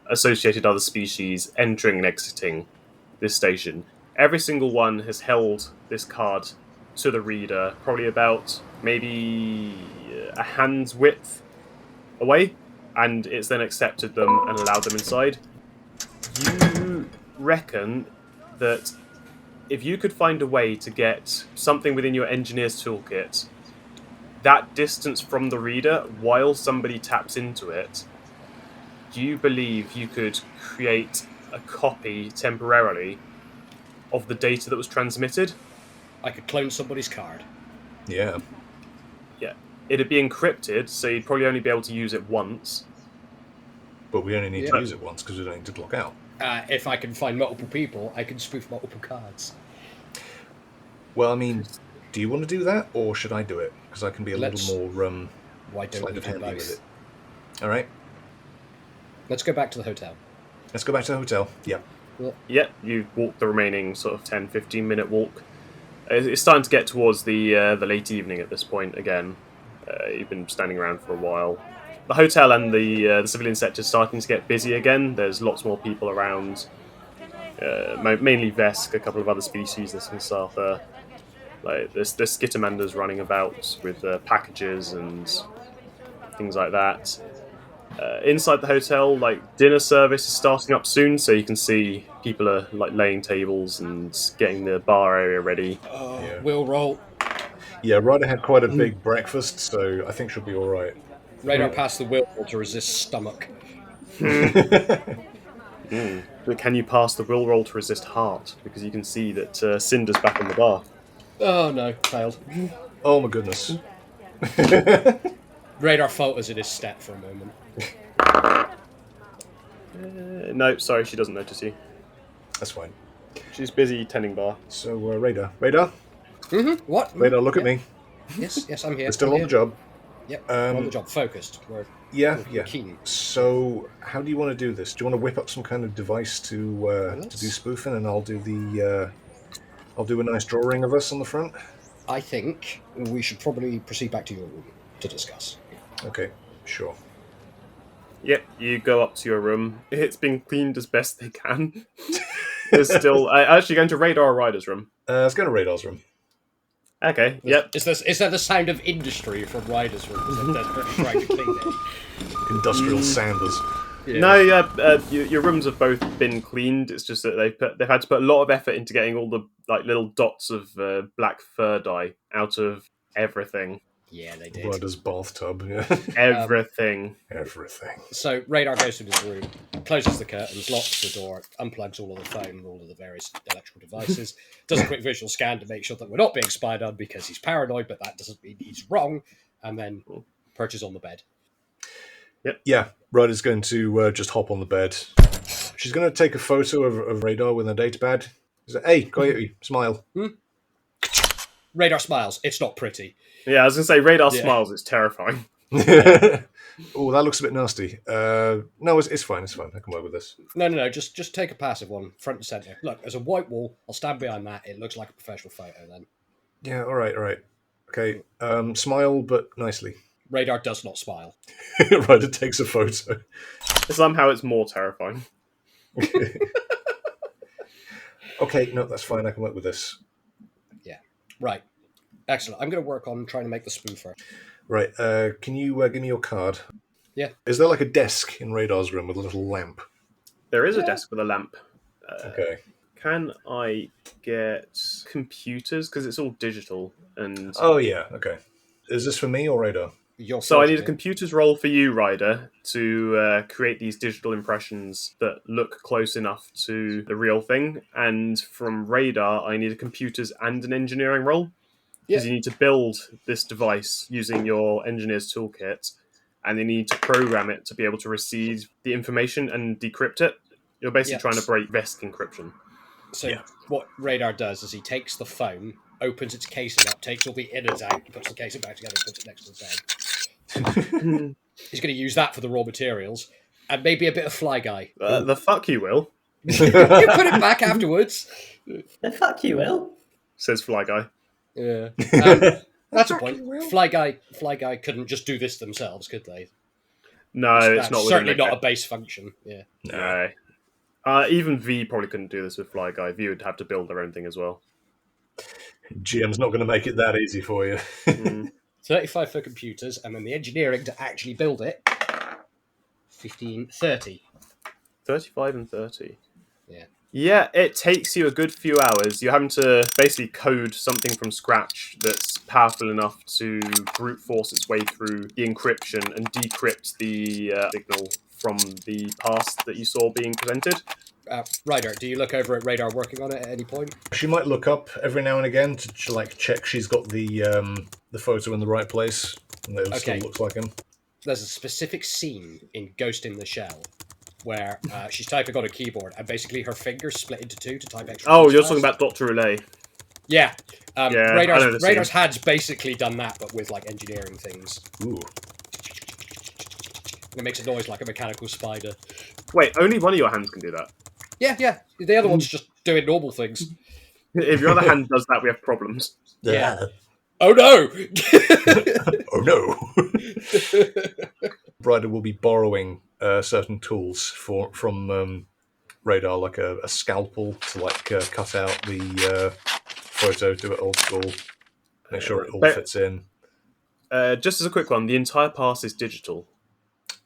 associated other species entering and exiting this station. Every single one has held this card to the reader, probably about maybe a hand's width away, and it's then accepted them and allowed them inside. You reckon that if you could find a way to get something within your engineer's toolkit that distance from the reader while somebody taps into it, do you believe you could create a copy temporarily of the data that was transmitted? I could clone somebody's card. Yeah. Yeah. It'd be encrypted, so you'd probably only be able to use it once. But we only need Yeah. to use it once because we don't need to clock out. If I can find multiple people, I can spoof multiple cards. Well, I mean, do you want to do that, or should I do it? Because I can be a Let's- little more Why don't sleight we of do handy with both? it. All right, Let's go back to the hotel. let's go back to the hotel. Yeah. Yeah, you walk the remaining sort of 10-15 minute walk. It's starting to get towards the late evening at this point again. You've been standing around for a while. The hotel and the civilian sector is starting to get busy again. There's lots more people around. Mainly Vesk, a couple of other species. There's some stuff. There's skittermanders running about with packages and things like that. Inside the hotel, dinner service is starting up soon, so you can see people are laying tables and getting the bar area ready. Yeah. We'll roll. Yeah, Ryder had quite a big breakfast, so I think she'll be all right. Radar past the will roll to resist stomach. Can you pass the will roll to resist heart? Because you can see that Cinder's back on the bar. Oh no, failed. Oh my goodness. Radar falters in his step for a moment. No, sorry, she doesn't notice you. That's fine. She's busy tending bar. So, Radar. Radar? What? Radar, look at me. Yes, I'm here. We're still I'm on here. the job. Yep, we're on the job. Focused. We're keen. So, how do you want to do this? Do you want to whip up some kind of device to do spoofing, and I'll do a nice drawing of us on the front? I think we should probably proceed back to your room to discuss. Okay, sure. Yep, you go up to your room. It's been cleaned as best they can. There's still... actually going to Radar or Ryder's room? Let's go to Radar's room. Okay, yep. Is that the sound of industry from Ryder's room? Is it desperately trying to clean it? Industrial Sanders. Yeah. No, your rooms have both been cleaned. It's just that they've had to put a lot of effort into getting all the little dots of black fur dye out of everything. Yeah, they did. Ryder's bathtub, yeah. Everything. Everything. So Radar goes to his room, closes the curtains, locks the door, unplugs all of the phone and all of the various electrical devices, does a quick visual scan to make sure that we're not being spied on because he's paranoid, but that doesn't mean he's wrong, and then perches on the bed. Yep. Yeah, Ryder's going to just hop on the bed. She's going to take a photo of Radar with her data pad. She's like, hey, Coyote, smile. Radar smiles. It's not pretty. Yeah, I was going to say, Radar smiles. It's terrifying. Oh, that looks a bit nasty. No, it's fine. It's fine. I can work with this. No. Just take a passive one, front and center. Look, there's a white wall. I'll stand behind that. It looks like a professional photo then. Yeah, all right. Okay, smile, but nicely. Radar does not smile. Ryder takes a photo. Somehow it's more terrifying. Okay, no, that's fine. I can work with this. Yeah. Right. Excellent. I'm going to work on trying to make the spoofer. Right, can you give me your card? Yeah. Is there like a desk in Radar's room with a little lamp? There is a desk with a lamp. Okay. Can I get computers? Because it's all digital. And Oh, yeah, okay. Is this for me or Radar? so I need a computers role for you, Ryder, to create these digital impressions that look close enough to the real thing. And from Radar, I need a computers and an engineering role. Because you need to build this device using your engineer's toolkit, and you need to program it to be able to receive the information and decrypt it. You're basically trying to break Vesk encryption. So what Radar does is he takes the phone, opens its casing up, takes all the innards out, puts the casing back together, and puts it next to his head. He's going to use that for the raw materials, and maybe a bit of Fly Guy. The fuck you will, You put it back afterwards. The fuck you will. says Fly Guy. Yeah. That's a point. Fly Guy couldn't just do this themselves, could they? No, it's That's not. certainly not a base function. Yeah. No. Even V probably couldn't do this with Fly Guy. V would have to build their own thing as well. GM's not going to make it that easy for you. 35 for computers, and then the engineering to actually build it. 30. 35 and 30. Yeah. Yeah, it takes you a good few hours. You're having to basically code something from scratch that's powerful enough to brute force its way through the encryption and decrypt the signal from the pass that you saw being presented. Ryder, do you look over at Radar working on it at any point? She might look up every now and again to check she's got the photo in the right place and that it still looks like him. There's a specific scene in Ghost in the Shell where she's typing on a keyboard and basically her fingers split into two to type extra. Oh, you're talking about Dr. Relay. Yeah. Radar's scene. had's basically done that, but with like engineering things. Ooh. And it makes a noise like a mechanical spider. Wait, only one of your hands can do that. Yeah. The other one's just doing normal things. If your other hand does that, we have problems. Yeah. Oh no! Oh no! Ryder will be borrowing certain tools from Radar, like a scalpel to cut out the photo, do it old school, make sure it all fits in. Just as a quick one, the entire pass is digital.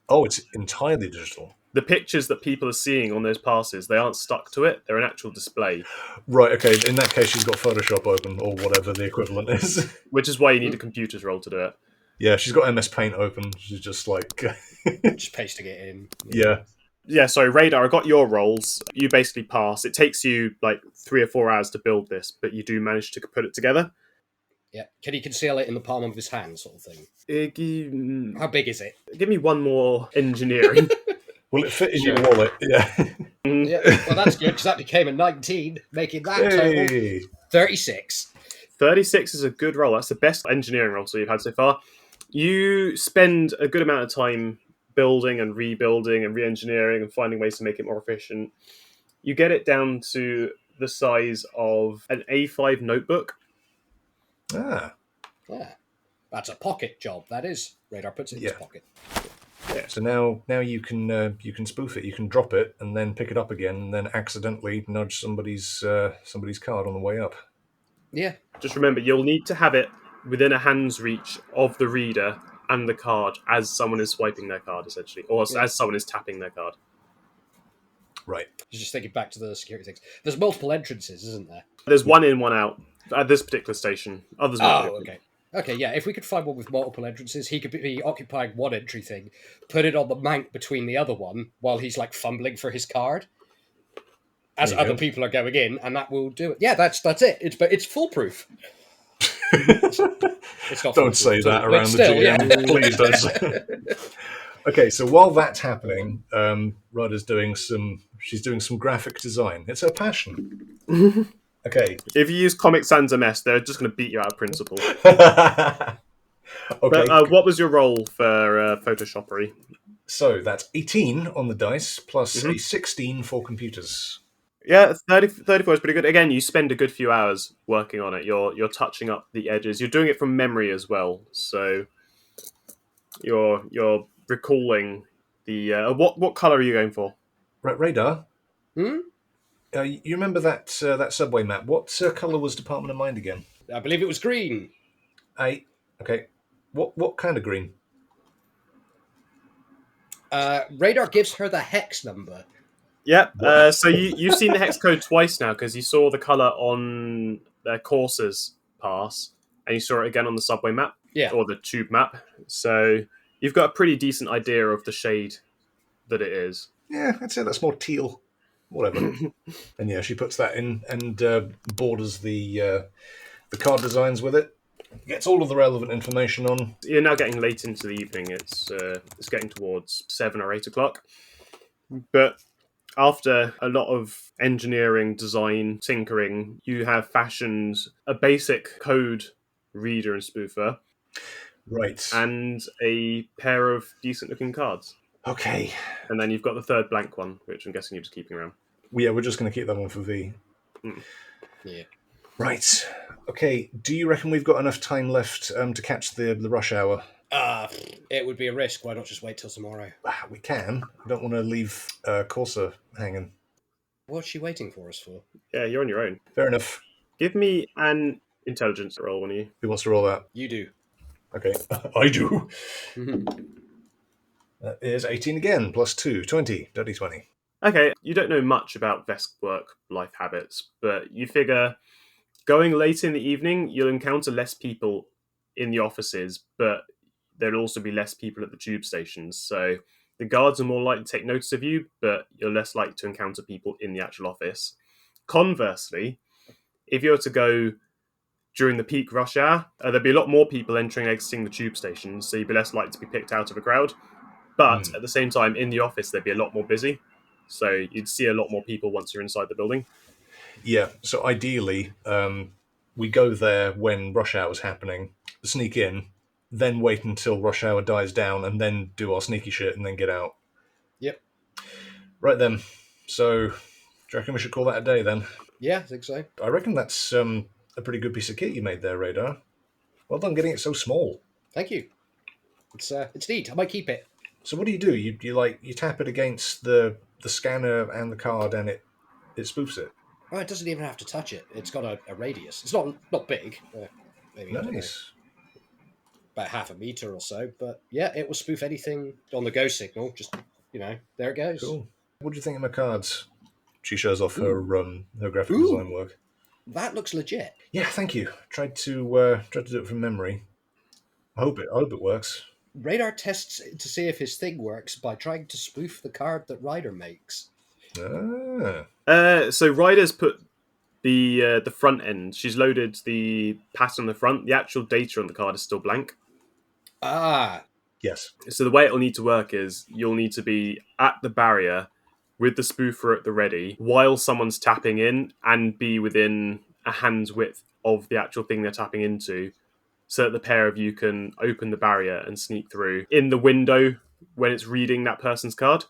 Oh, it's entirely digital. The pictures that people are seeing on those passes, they aren't stuck to it. They're an actual display. Right, okay. In that case, she's got Photoshop open, or whatever the equivalent is. Which is why you need a computer's role to do it. Yeah, she's got MS Paint open. She's just like... just pasting it in. Yeah. Yeah, sorry, Radar, I got your roles. You basically pass. It takes you 3 or 4 hours to build this, but you do manage to put it together. Yeah. Can he conceal it in the palm of his hand, sort of thing? How big is it? Give me one more engineering. Will it fit in your wallet? Yeah. Yeah, well, that's good, because that became a 19, making that total Hey! 36. 36 is a good roll. That's the best engineering roll you've had so far. You spend a good amount of time building and rebuilding and re-engineering and finding ways to make it more efficient. You get it down to the size of an A5 notebook. Ah, Yeah, that's a pocket job, that is. Radar puts it in his Yeah. pocket. so now you can spoof it. You can drop it and then pick it up again, and then accidentally nudge somebody's card on the way up. Yeah. Just remember, you'll need to have it within a hand's reach of the reader and the card as someone is swiping their card, essentially, or as someone is tapping their card. Right. Just thinking back to the security things. There's multiple entrances, isn't there? There's one in, one out at this particular station. Others might be Oh, different. okay. Okay, yeah, if we could find one with multiple entrances, he could be occupying one entry thing, put it on the mank between the other one while he's like fumbling for his card as There you other go. people are going in, and that will do it. Yeah, that's it. It's foolproof. It's not Don't foolproof, say that but around still, the GM. yeah. Please don't say. Okay, so while that's happening, Ryder's doing some graphic design. It's her passion. Okay. If you use Comic Sans a mess, they're just going to beat you out of principle. Okay. But what was your role for Photoshoppery? So that's 18 on the dice plus a 16 for computers. Yeah, 34 is pretty good. Again, you spend a good few hours working on it. You're touching up the edges. You're doing it from memory as well. So you're recalling the what color are you going for? Right, Radar. Hmm? You remember that subway map? What color was Department of Mind again? I believe it was green. Okay. What kind of green? Radar gives her the hex number. Yeah. So you've seen the hex code twice now because you saw the color on Corsa's pass, and you saw it again on the subway map, or the tube map. So you've got a pretty decent idea of the shade that it is. Yeah, I'd say that's more teal. Whatever. And yeah, she puts that in and borders the card designs with it. Gets all of the relevant information on. You're now getting late into the evening. It's getting towards 7 or 8 o'clock. But after a lot of engineering, design, tinkering, you have fashioned a basic code reader and spoofer. Right. And a pair of decent-looking cards. Okay. And then you've got the third blank one, which I'm guessing you're just keeping around. Yeah, we're just going to keep that one for V. Yeah. Right. Okay. Do you reckon we've got enough time left to catch the rush hour? It would be a risk. Why not just wait till tomorrow? We can. I don't want to leave Corsa hanging. What's she waiting for us for? Yeah, you're on your own. Fair enough. Give me an intelligence roll, one of you. Who wants to roll that? You do. Okay. I do. That is 18 again, plus 2. 20. Dirty 20. Okay, you don't know much about Vesk work life habits, but you figure going late in the evening, you'll encounter less people in the offices, but there'll also be less people at the tube stations. So the guards are more likely to take notice of you, but you're less likely to encounter people in the actual office. Conversely, if you were to go during the peak rush hour, there'd be a lot more people entering and exiting the tube stations, so you'd be less likely to be picked out of a crowd. But at the same time, in the office, they'd be a lot more busy. So you'd see a lot more people once you're inside the building. Yeah, so ideally, we go there when rush hour's happening, sneak in, then wait until rush hour dies down, and then do our sneaky shit, and then get out. Yep. Right then. So, do you reckon we should call that a day then? Yeah, I think so. I reckon that's a pretty good piece of kit you made there, Radar. Well done getting it so small. Thank you. It's neat. I might keep it. So what do? You tap it against the scanner and the card, and it spoofs it. Oh, it doesn't even have to touch it. It's got a radius. It's not big. Maybe Nice. About half a meter or so. But yeah, it will spoof anything on the go signal. Just there it goes. Cool. What do you think of my cards? She shows off her graphic Ooh. design work. That looks legit. Yeah, thank you. Tried to do it from memory. I hope it works. Radar tests to see if his thing works by trying to spoof the card that Ryder makes. So Ryder's put the front end. She's loaded the pattern on the front. The actual data on the card is still blank. Ah. Yes. So the way it'll need to work is you'll need to be at the barrier with the spoofer at the ready while someone's tapping in and be within a hand's width of the actual thing they're tapping into, so that the pair of you can open the barrier and sneak through in the window when it's reading that person's card.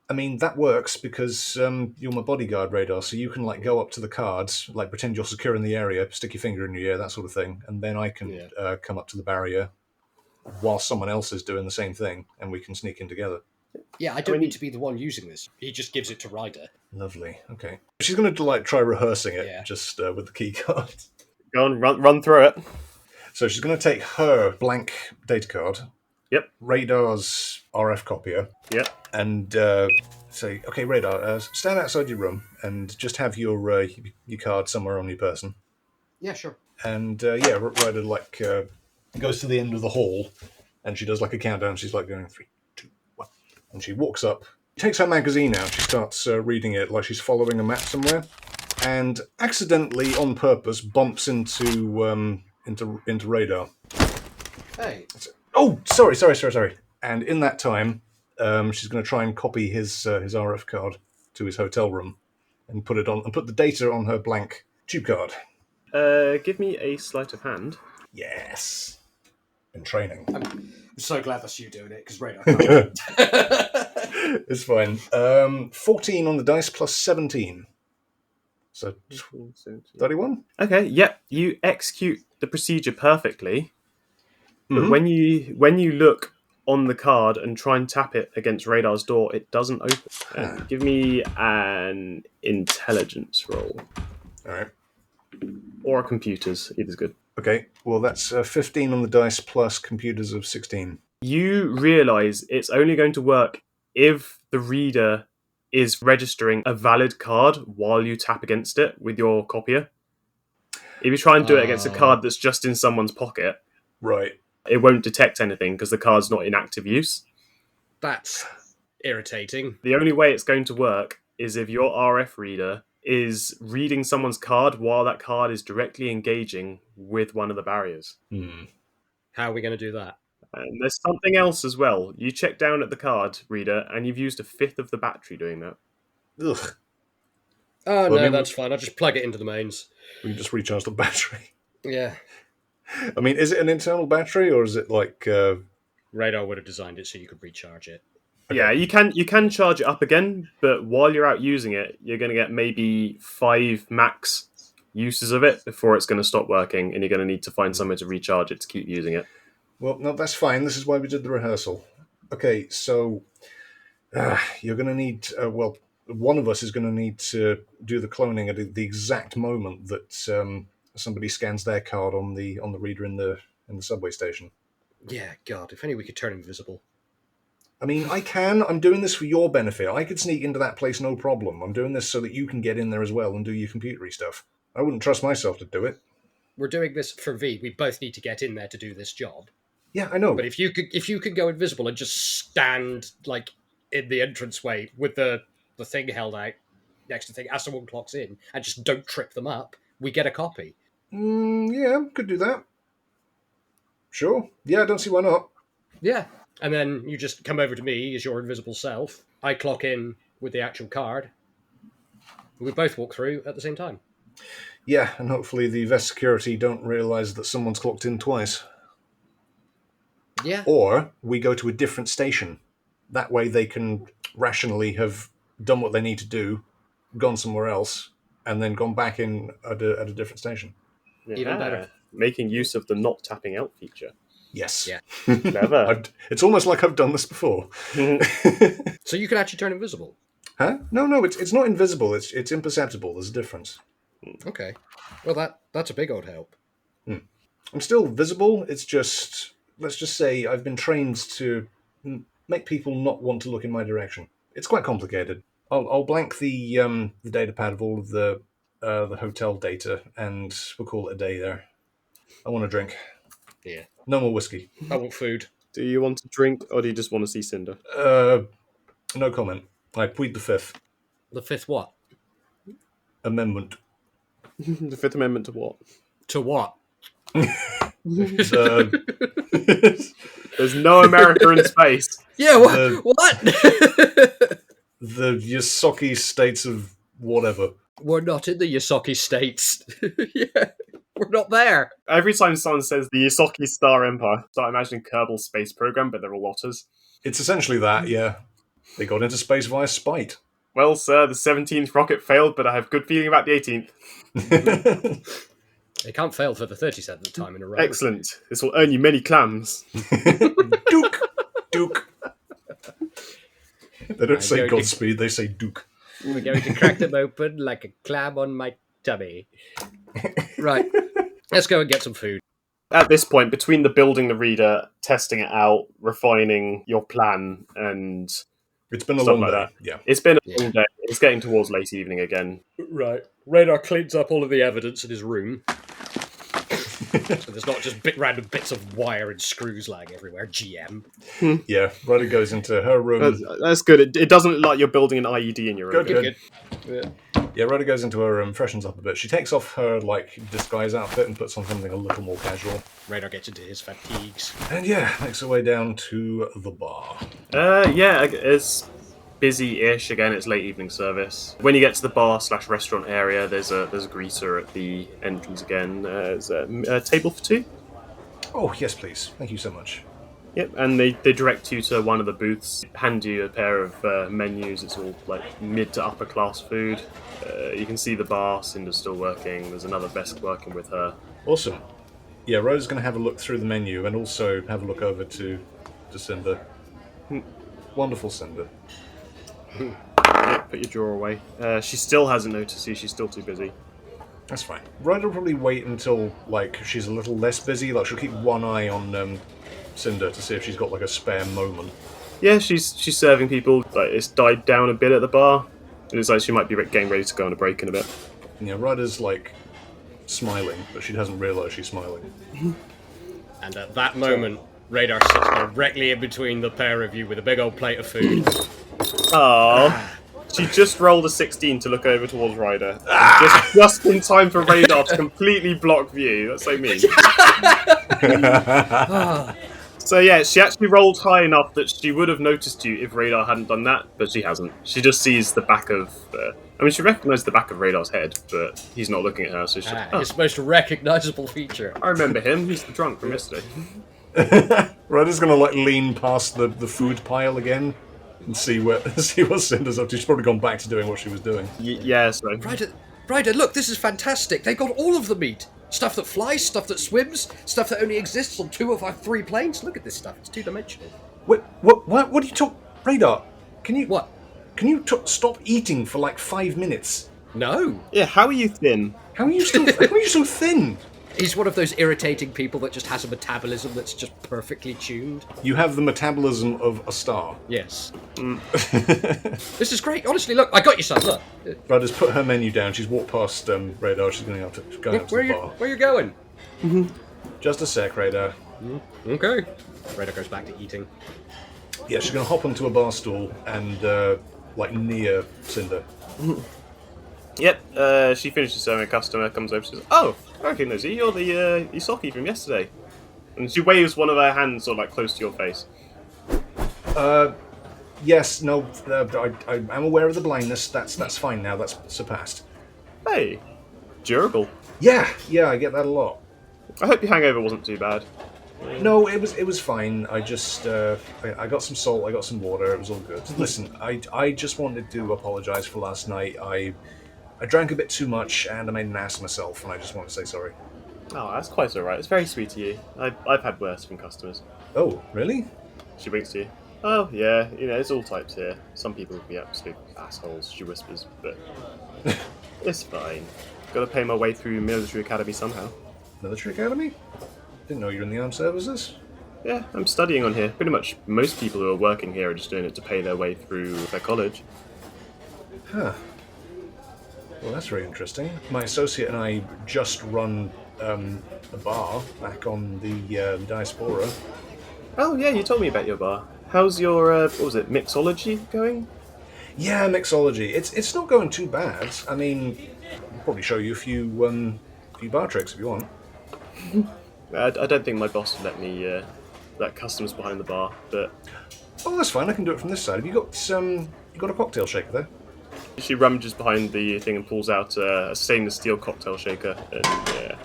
I mean, that works because you're my bodyguard, Radar, so you can like go up to the cards, like pretend you're secure in the area, stick your finger in your ear, that sort of thing, and then I can come up to the barrier while someone else is doing the same thing, and we can sneak in together. Yeah, I don't need to be the one using this. He just gives it to Ryder. Lovely. Okay. She's going to like try rehearsing it just with the key card. Go on, run through it. So she's going to take her blank data card. Yep. Radar's RF copier. Yep. And say, okay, Radar, stand outside your room and just have your card somewhere on your person. Yeah, sure. And Ryder like goes to the end of the hall, and she does like a countdown. She's like going 3, 2, 1, and she walks up, takes her magazine out. She starts reading it like she's following a map somewhere, and accidentally, on purpose, bumps into Radar. Hey. Oh, sorry. And in that time, she's going to try and copy his RF card to his hotel room, and put the data on her blank tube card. Give me a sleight of hand. Yes. Been training. I'm so glad that's you doing it, because Radar can't. It's fine. 14 on the dice plus 17. So 31? Okay, yep. You execute the procedure perfectly. But when you look on the card and try and tap it against Radar's door, it doesn't open. Give me an intelligence roll. All right. Or a computer's, either's good. Okay, well that's 15 on the dice plus computers of 16. You realise it's only going to work if the reader is registering a valid card while you tap against it with your copier. If you try and do it against a card that's just in someone's pocket, right, it won't detect anything because the card's not in active use. That's irritating. The only way it's going to work is if your RF reader is reading someone's card while that card is directly engaging with one of the barriers. How are we going to do that? And there's something else as well. You check down at the card reader and you've used a fifth of the battery doing that. Ugh. Oh, well, no, that's fine. I'll just plug it into the mains. We can just recharge the battery. Yeah. I mean, is it an internal battery or is it like... Radar would have designed it so you could recharge it. Okay. Yeah, you can charge it up again, but while you're out using it, you're going to get maybe 5 max uses of it before it's going to stop working, and you're going to need to find somewhere to recharge it to keep using it. Well, no, that's fine. This is why we did the rehearsal. Okay, so you're going to need... one of us is going to need to do the cloning at the exact moment that somebody scans their card on the reader in the subway station. Yeah, God, if only we could turn invisible. I mean, I can. I'm doing this for your benefit. I could sneak into that place, no problem. I'm doing this so that you can get in there as well and do your computery stuff. I wouldn't trust myself to do it. We're doing this for V. We both need to get in there to do this job. Yeah, I know. But if you could go invisible and just stand like in the entranceway with the thing held out next to the thing as someone clocks in and just don't trip them up, we get a copy. Yeah, could do that. Sure. Yeah, I don't see why not. Yeah. And then you just come over to me as your invisible self. I clock in with the actual card. We both walk through at the same time. Yeah, and hopefully the Vesk security don't realise that someone's clocked in twice. Yeah. Or we go to a different station. That way they can rationally have done what they need to do, gone somewhere else, and then gone back in at a different station. Yeah. Even better. Making use of the not tapping out feature. Yes. Yeah. Clever. It's almost like I've done this before. So you can actually turn invisible? Huh? No, it's not invisible. It's imperceptible. There's a difference. Okay. Well, that's a big old help. I'm still visible. It's just, let's just say I've been trained to make people not want to look in my direction. It's quite complicated. I'll blank the data pad of all of the hotel data, and we'll call it a day there. I want a drink. Yeah. No more whiskey. I want food. Do you want to drink, or do you just want to see Cinder? No comment. I plead the Fifth. The Fifth what? Amendment. The Fifth Amendment to what? To what? There's no America in space. Yeah, what? the Yosaki states of whatever. We're not in the Yosaki states. Yeah, we're not there. Every time someone says the Yosaki Star Empire, I start imagining Kerbal Space Program, but they're all otters. It's essentially that, yeah. They got into space via spite. Well, sir, the 17th rocket failed, but I have good feeling about the 18th. They can't fail for the 37th time in a row. Excellent. This will earn you many clams. Duke. They don't say Godspeed, they say Duke. We're going to crack them open like a clam on my tummy. Right. Let's go and get some food. At this point, between the building the reader, testing it out, refining your plan, and It's been a stuff long like day. that. Yeah. It's been a long day. It's getting towards late evening again. Right. Radar cleans up all of the evidence in his room. So there's not just random bits of wire and screws lying everywhere. GM. Yeah, Ryder goes into her room. That's good. It doesn't look like you're building an IED in your room. Good. Yeah, Ryder goes into her room, freshens up a bit. She takes off her, disguise outfit and puts on something a little more casual. Radar gets into his fatigues. And yeah, makes her way down to the bar. Yeah, it's busy-ish. Again, it's late evening service. When you get to the bar/restaurant area, there's a greeter at the entrance again. There's a table for two. Oh, yes, please. Thank you so much. Yep, and they direct you to one of the booths, hand you a pair of menus. It's all mid to upper class food. You can see the bar, Cinder's still working. There's another Vesk working with her. Awesome. Yeah, Rose going to have a look through the menu and also have a look over to Cinder. Wonderful Cinder. Put your drawer away. She still hasn't noticed you. She's still too busy. That's fine. Ryder will probably wait until she's a little less busy. She'll keep one eye on Cinder to see if she's got a spare moment. Yeah, she's serving people. It's died down a bit at the bar. It looks like she might be getting ready to go on a break in a bit. Yeah, Ryder's smiling, but she doesn't realise she's smiling. And at that moment, Radar sits directly in between the pair of you with a big old plate of food. Oh, she just rolled a 16 to look over towards Ryder. Just in time for Radar to completely block view. That's so mean. So yeah, she actually rolled high enough that she would have noticed you if Radar hadn't done that, but she hasn't. She just sees the back of... she recognised the back of Radar's head, but he's not looking at her, so she's His most recognisable feature. I remember him. He's the drunk from yesterday. Ryder's going to lean past the food pile again and see what Cinder's up to. She's probably gone back to doing what she was doing. Yeah, so... Ryder, look, this is fantastic. They've got all of the meat. Stuff that flies, stuff that swims, stuff that only exists on 2 of our 3 planes. Look at this stuff. It's 2-dimensional. Wait, what do you talk... Radar, can you... What? Can you stop eating for 5 minutes? No. Yeah, how are you thin? How are you so thin? He's one of those irritating people that just has a metabolism that's just perfectly tuned. You have the metabolism of a star. Yes. This is great. Honestly, look, I got you some. Look. Ryder's put her menu down. She's walked past Radar. She's going up to the bar. Where you going? Just a sec, Radar. Okay. Radar goes back to eating. Yeah, she's going to hop onto a bar stool and near Cinder. Yep, she finishes serving a customer, comes over, says, "Oh, I recognize you. You're the Isaki from yesterday." And she waves one of her hands close to your face. Yes, no, I'm aware of the blindness. That's fine now. That's surpassed. Hey, durable. Yeah, I get that a lot. I hope your hangover wasn't too bad. No, it was fine. I just I got some salt, I got some water. It was all good. Listen, I just wanted to apologise for last night. I drank a bit too much and I made an ass of myself, and I just want to say sorry. Oh, that's quite alright. It's very sweet of you. I've had worse from customers. Oh, really? She winks to you. Oh, yeah, it's all types here. Some people would be absolute assholes, she whispers, but it's fine. Gotta pay my way through military academy somehow. Military academy? Didn't know you were in the armed services. Yeah, I'm studying on here. Pretty much most people who are working here are just doing it to pay their way through their college. Huh. Well, that's very interesting. My associate and I just run a bar back on the diaspora. Oh, yeah, you told me about your bar. How's your, mixology going? Yeah, mixology. It's not going too bad. I mean, I'll probably show you a few bar tricks if you want. I don't think my boss would let me let customers behind the bar, but... Oh, that's fine. I can do it from this side. Have you got you got a cocktail shaker there? She rummages behind the thing and pulls out a stainless steel cocktail shaker and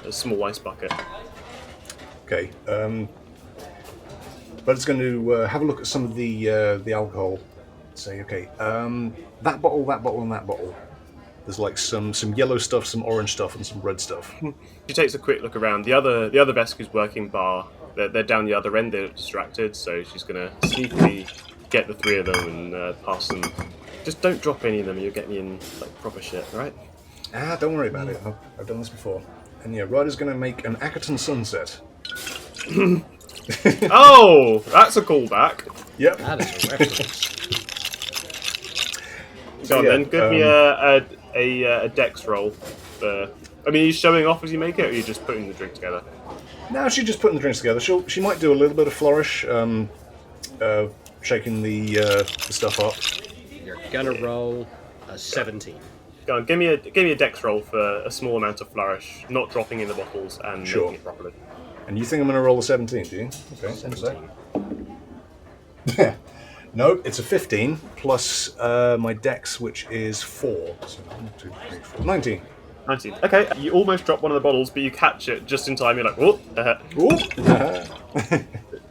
a small ice bucket. Okay. But it's going to have a look at some of the alcohol. Say, okay, that bottle, and that bottle. There's like some yellow stuff, some orange stuff, and some red stuff. She takes a quick look around. The other Vesk who's working bar, they're down the other end. They're distracted, so she's gonna sneakily get the three of them and pass them. Just don't drop any of them. You'll get me in like proper shit, right? Don't worry about it. I've done this before. And yeah, Ryder's gonna make an Ackerton sunset. Oh, that's a callback. Yep. That is a reference. Go on then. Give me a dex roll. I mean, are you showing off as you make it, or are you just putting the drink together? No, she's just putting the drinks together. She might do a little bit of flourish, shaking the stuff up. You're gonna roll a 17. Go on, give me a dex roll for a small amount of flourish, not dropping in the bottles and Sure. making it properly. And you think I'm going to roll a 17, do you? Okay, 17. No, it's a 15 plus my dex, which is 4. So 1, 2, 3, 4. 19. 19. Okay, you almost drop one of the bottles, but you catch it just in time. You're like, whoop.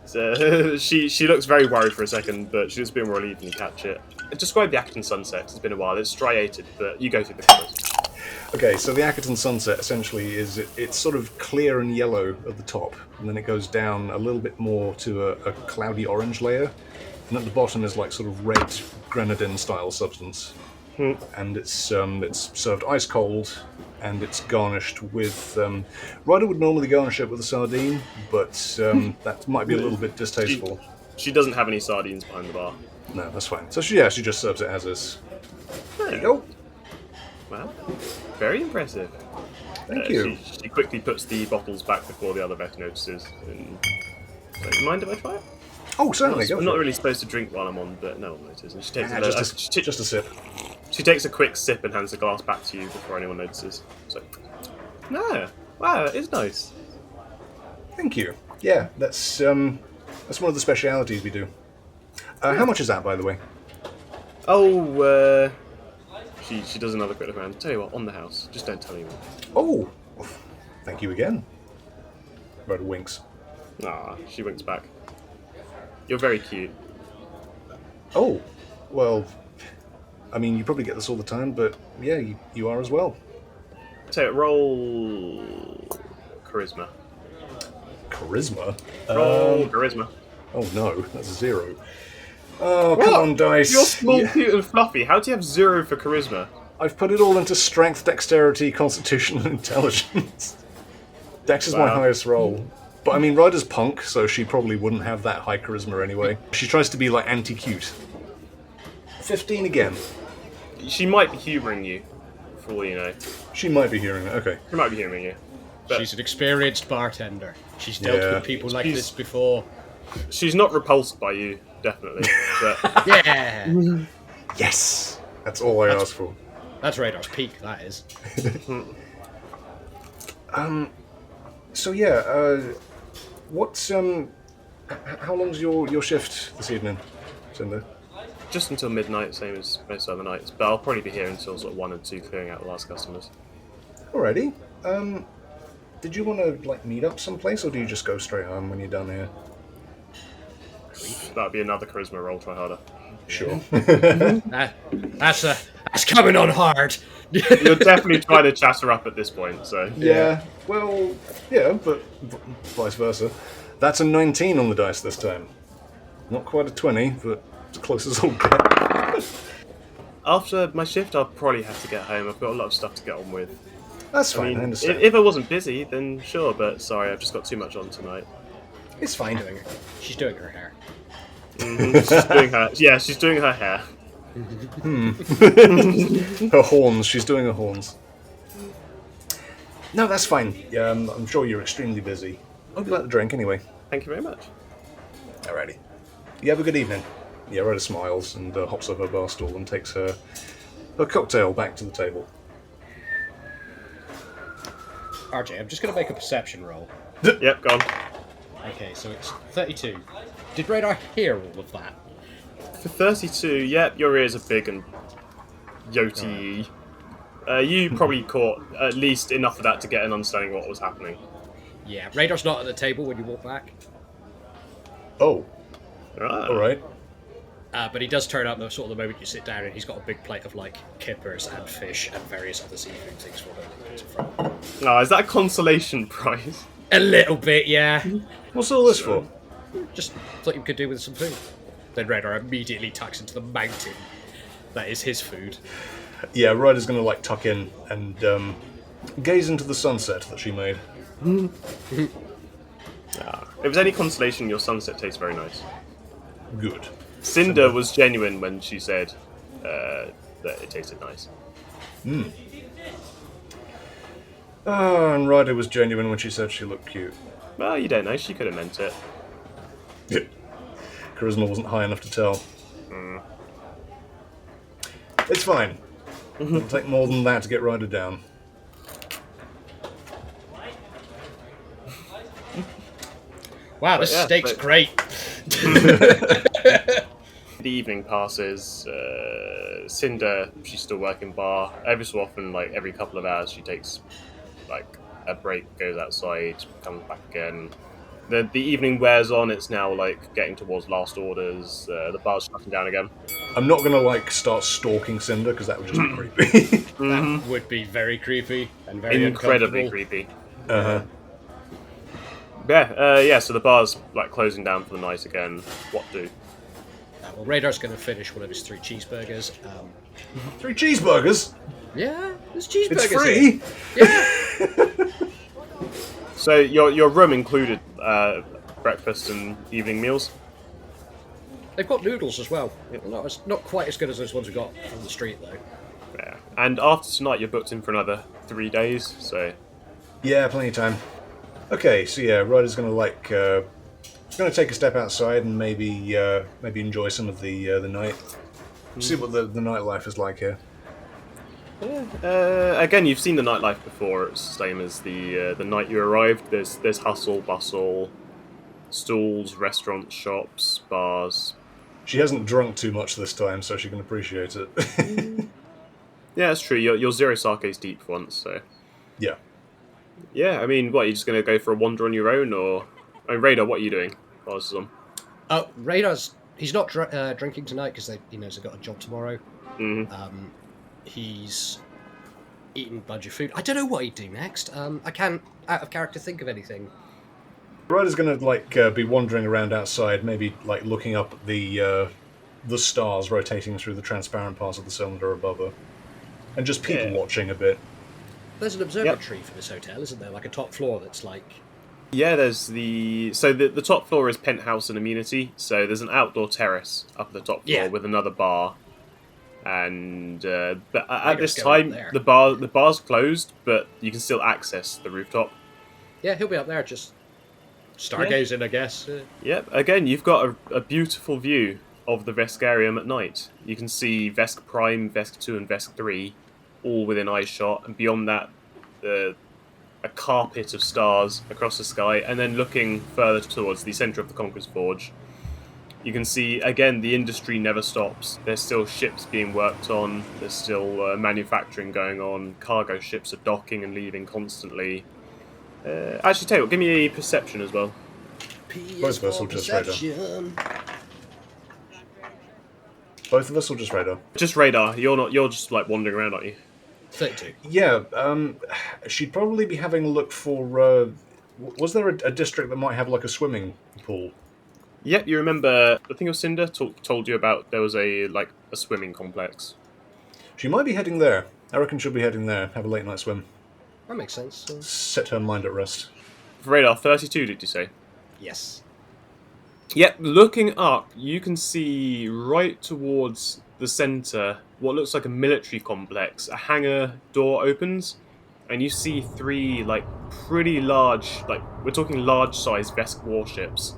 So, she looks very worried for a second, but she's been relieved when you catch it. Describe the Ackerton sunset. It's been a while. It's striated, but you go through the colours. Okay, so the Ackerton sunset essentially is it's sort of clear and yellow at the top, and then it goes down a little bit more to a cloudy orange layer, and at the bottom is like sort of red grenadine style substance. And it's served ice cold, and it's garnished with. Ryder would normally garnish it with a sardine, but that might be a little bit distasteful. She doesn't have any sardines behind the bar. No, that's fine. So she just serves it as is. There you go. Wow, very impressive. Thank you. She quickly puts the bottles back before the other vet notices. And, do you mind if I try it? Oh, certainly. Go I'm for not it. really supposed to drink while I'm on, but no one notices. And she takes Just a sip. She takes a quick sip and hands the glass back to you before anyone notices. So, no, wow, that is nice. Thank you. Yeah, that's one of the specialities we do. How much is that, by the way? Oh, she does another quick look around. Tell you what, on the house. Just don't tell anyone. Oh, thank you again. Ryder winks. Ah, she winks back. You're very cute. Oh, well, I mean, you probably get this all the time, but yeah, you are as well. So roll charisma. Charisma? Roll charisma. Oh no, that's a 0. Oh, come on, dice. You're small, Yeah. cute, and fluffy. How do you have 0 for charisma? I've put it all into strength, dexterity, constitution, and intelligence. Dex is my Wow. highest roll. But I mean, Ryder's punk, so she probably wouldn't have that high charisma anyway. She tries to be like anti-cute. 15 again. She might be humouring you, for all you know. She might be hearing it. Okay. She might be humouring you. But She's an experienced bartender. She's dealt Yeah. with people like She's- this before. she's not repulsed by you, definitely. But Yeah! Yes! That's all I asked for. That's Radar's peak, that is. So yeah, what's how long's your shift this evening, Cinder? just until midnight, same as most other nights. But I'll probably be here until sort of 1 and 2, clearing out the last customers. Alrighty. Did you want to like meet up someplace, or do you just go straight home when you're done here? That'd be another charisma roll. Try harder. Sure. That's coming on hard. You're definitely trying to chat her up at this point. So Yeah. Well, yeah, but vice versa. That's a 19 on the dice this time. Not quite a 20, but as close as I'll get. after my shift, I'll probably have to get home. I've got a lot of stuff to get on with. That's I fine. I mean, understand. if I wasn't busy, then sure. But sorry, I've just got too much on tonight. It's fine. She's doing her hair. She's doing her. Yeah, she's doing her hair. Her horns. She's doing her horns. No, that's fine. I'm sure you're extremely busy. Hope you like the drink anyway. Thank you very much. Alrighty. You have a good evening. Yeah, Ryder smiles and hops off her bar stool and takes her cocktail back to the table. RJ, I'm just going to make a perception roll. Yep, go on. Okay, so it's 32. Did Radar hear all of that? For 32, yep, your ears are big and yoti. You probably caught at least enough of that to get an understanding of what was happening. Yeah, Radar's not at the table when you walk back. Oh, Ah. all right. But he does turn up the moment you sit down, and he's got a big plate of like kippers and fish and various other seafood things for him. Oh, is that a consolation prize? A little bit, yeah. What's all this for? Just thought you could do with some food. Then Radar immediately tucks into the mountain. That is his food. Yeah, Ryder's going to like tuck in and gaze into the sunset that she made. If there's any consolation, your sunset tastes very nice. Good. Cinder was genuine when she said that it tasted nice. And Ryder was genuine when she said she looked cute. Well, you don't know. She could have meant it. Charisma wasn't high enough to tell. It's fine. It'll take more than that to get Ryder down. Wow, this steak's great. The evening passes. Cinder, she's still working bar. Every so often, like every couple of hours, she takes like a break, goes outside, comes back again. The evening wears on. It's now like getting towards last orders. The bar's shutting down again. I'm not gonna like start stalking Cinder because that would just be creepy. That would be very creepy and very Incredibly uncomfortable. creepy. Uh-huh. Yeah. So the bar's like closing down for the night again. What do? Well, Radar's going to finish one of his 3 cheeseburgers. 3 cheeseburgers? Yeah, there's cheeseburgers. It's free? Yeah. So your room included breakfast and evening meals. They've got noodles as well. Not quite as good as those ones we got from the street, though. Yeah. And after tonight, you're booked in for another 3 days. So Yeah, plenty of time. Okay, so yeah, Ryder's gonna like gonna take a step outside and maybe enjoy some of the night. See what the nightlife is like here. again, you've seen the nightlife before. It's the same as the night you arrived. There's hustle, bustle, stalls, restaurants, shops, bars. She hasn't drunk too much this time, so she can appreciate it. Yeah, that's true. You're 0 sakes deep for once, so Yeah. yeah. I mean, what, are you just gonna go for a wander on your own, or Radar? What are you doing? while this is on? Oh, Radar's he's not drinking tonight because he knows they've got a job tomorrow. Mm-hmm. He's eaten a bunch of food. I don't know what he'd do next. I can't, out of character, think of anything. Ryder's gonna be wandering around outside, maybe like looking up at the stars rotating through the transparent parts of the cylinder above her, and just people watching a bit. There's an observatory for this hotel, isn't there? Like a top floor that's like. Yeah, there's the top floor is penthouse and amenity. So there's an outdoor terrace up at the top floor with another bar, and but at this time the bar's closed, but you can still access the rooftop. Yeah, he'll be up there just stargazing, I guess. Yep. Again, you've got a beautiful view of the Veskarium at night. You can see Vesk Prime, Vesk 2, and Vesk 3 all within eye shot, and beyond that, a carpet of stars across the sky, and then looking further towards the centre of the Conquerors Forge, you can see, again, the industry never stops. There's still ships being worked on, there's still manufacturing going on, cargo ships are docking and leaving constantly. Actually, tell you what, give me a perception as well. Both of us will just radar. Both of us will just radar. Just radar. You're just like wandering around, aren't you? 32. Yeah, she'd probably be having a look for. Was there a district that might have like a swimming pool? Yep, you remember. I think it was Cinder told you about there was a swimming complex. She might be heading there. I reckon she'll be heading there. Have a late night swim. That makes sense. Set her mind at rest. For radar 32, did you say? Yes. Yep, looking up, you can see right towards the centre what looks like a military complex. A hangar door opens, and you see 3 pretty large, we're talking large-sized Vesk warships.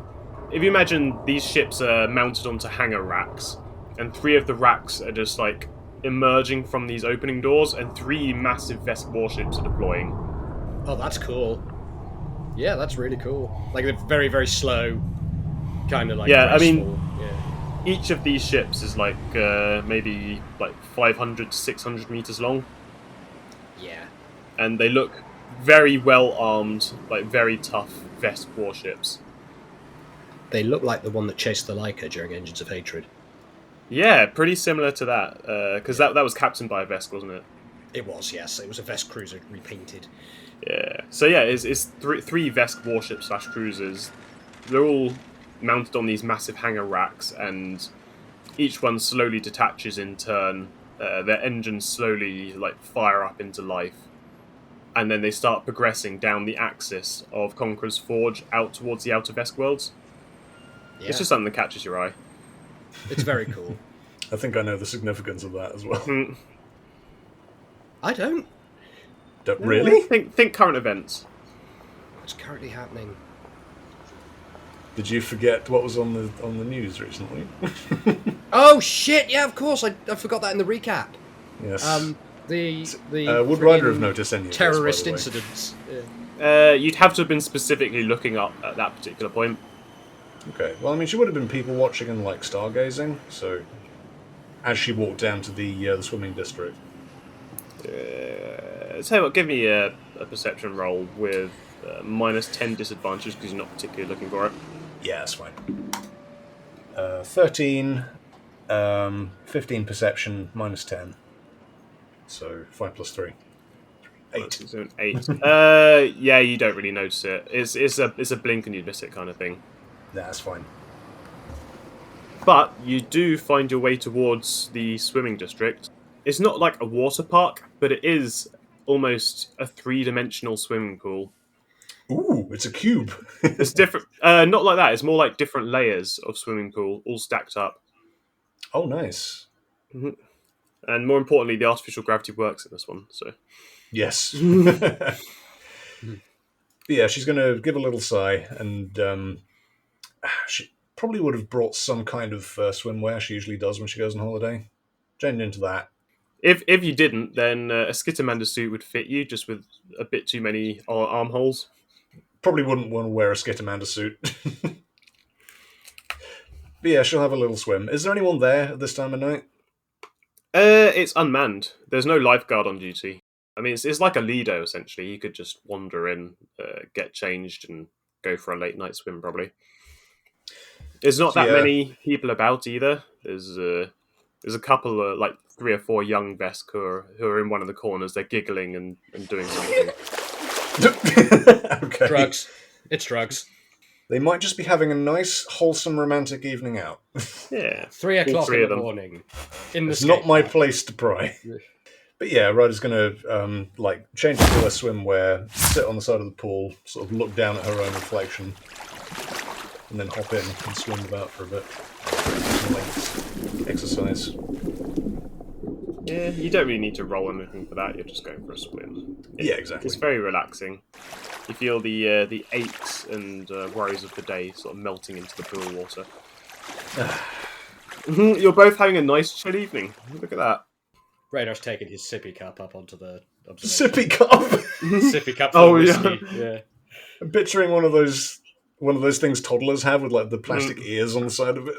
If you imagine these ships are mounted onto hangar racks, and 3 of the racks are just emerging from these opening doors, and 3 massive Vesk warships are deploying. Oh, that's cool. Yeah, that's really cool. Like, they're very, very slow. Kind of like. Yeah, I mean, graceful. Each of these ships is like maybe like 500 to 600 meters long, Yeah. and they look very well armed, like very tough Vesk warships. They look like the one that chased the Lucca during Engines of Hatred. Yeah, pretty similar to that, because that was captained by a Vesk, wasn't it? It was, yes. It was a Vesk cruiser repainted. Yeah. So yeah, it's three Vesk warships / cruisers. They're all mounted on these massive hangar racks, and each one slowly detaches in turn. Their engines slowly like fire up into life, and then they start progressing down the axis of Conquerors Forge out towards the outer Vesk worlds. Yeah. It's just something that catches your eye. It's very cool. I think I know the significance of that as well. I don't. Really? Think current events. What's currently happening? Did you forget what was on the news recently? Oh shit! Yeah, of course. I forgot that in the recap. Yes. The would Ryder have noticed any of this, terrorist by the way? incidents? You'd have to have been specifically looking up at that particular point. Okay. Well, I mean, she would have been people watching and like stargazing. So, as she walked down to the swimming district. Tell you what, give me a perception roll with -10 disadvantage because you're not particularly looking for it. Yeah, that's fine. 13, 15 perception, -10. So 5 plus 3. 8. So an 8. Yeah, you don't really notice it. It's a blink and you miss it kind of thing. Nah, that's fine. But you do find your way towards the swimming district. It's not like a water park, but it is almost a 3-dimensional swimming pool. Ooh, it's a cube. It's different. Not like that. It's more like different layers of swimming pool, all stacked up. Oh, nice. Mm-hmm. And more importantly, the artificial gravity works in this one. So Yes. Yeah, she's going to give a little sigh, and she probably would have brought some kind of swimwear she usually does when she goes on holiday. Change into that. if you didn't, then a Skittermander suit would fit you, just with a bit too many armholes. Probably wouldn't want to wear a Skittermander suit. But yeah, she'll have a little swim. Is there anyone there at this time of night? It's unmanned. There's no lifeguard on duty. I mean, it's like a Lido, essentially. You could just wander in, get changed, and go for a late night swim, probably. There's not that many people about, either. There's a couple of, like, 3 or 4 young Vesk who are in one of the corners. They're giggling and doing something. Okay. Drugs. It's drugs. They might just be having a nice, wholesome, romantic evening out. Yeah. 3 o'clock 3 in of the them. morning. In the It's not skate my park. place to pry. But yeah, Ryder's going to change into her swimwear, sit on the side of the pool, sort of look down at her own reflection, and then hop in and swim about for a bit. Some lengths. Exercise. Yeah, you don't really need to roll anything for that. You're just going for a swim. Yeah, exactly. It's very relaxing. You feel the aches and worries of the day sort of melting into the pool water. You're both having a nice chill evening. Look at that. Radar's taking his sippy cup up onto the observation. Sippy cup. Sippy cup. Oh, Whiskey. Yeah. I'm picturing one of those things toddlers have with like the plastic ears on the side of it.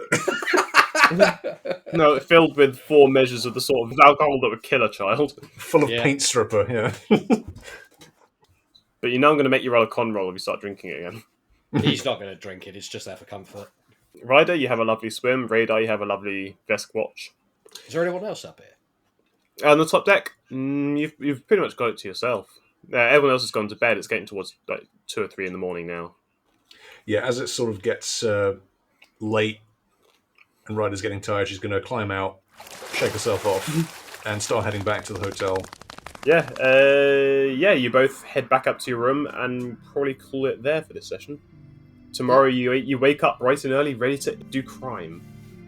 No, filled with 4 measures of the sort of alcohol that would kill a child. Full of Yeah. paint stripper, yeah. But you know I'm going to make you roll a con roll if you start drinking it again. He's not going to drink it. It's just there for comfort. Ryder, you have a lovely swim. Radar, you have a lovely Vesk watch. Is there anyone else up here? On the top deck, you've pretty much got it to yourself. Everyone else has gone to bed. It's getting towards like 2 or 3 in the morning now. Yeah, as it sort of gets late and Ryder's getting tired, she's going to climb out, shake herself off, and start heading back to the hotel. Yeah, you both head back up to your room and probably call it there for this session. Tomorrow you wake up bright and early, ready to do crime.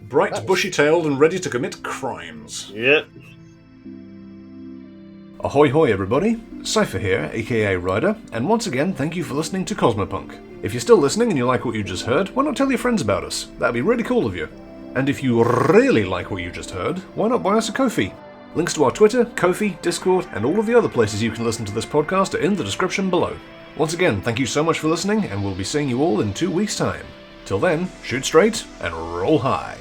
Bright, bushy-tailed, and ready to commit crimes. Yep. Ahoy hoy everybody, Cypher here, aka Ryder, and once again thank you for listening to Cosmopunk. If you're still listening and you like what you just heard, why not tell your friends about us? That'd be really cool of you. And if you really like what you just heard, why not buy us a Ko-fi? Links to our Twitter, Ko-fi, Discord, and all of the other places you can listen to this podcast are in the description below. Once again, thank you so much for listening, and we'll be seeing you all in 2 weeks' time. Till then, shoot straight and roll high.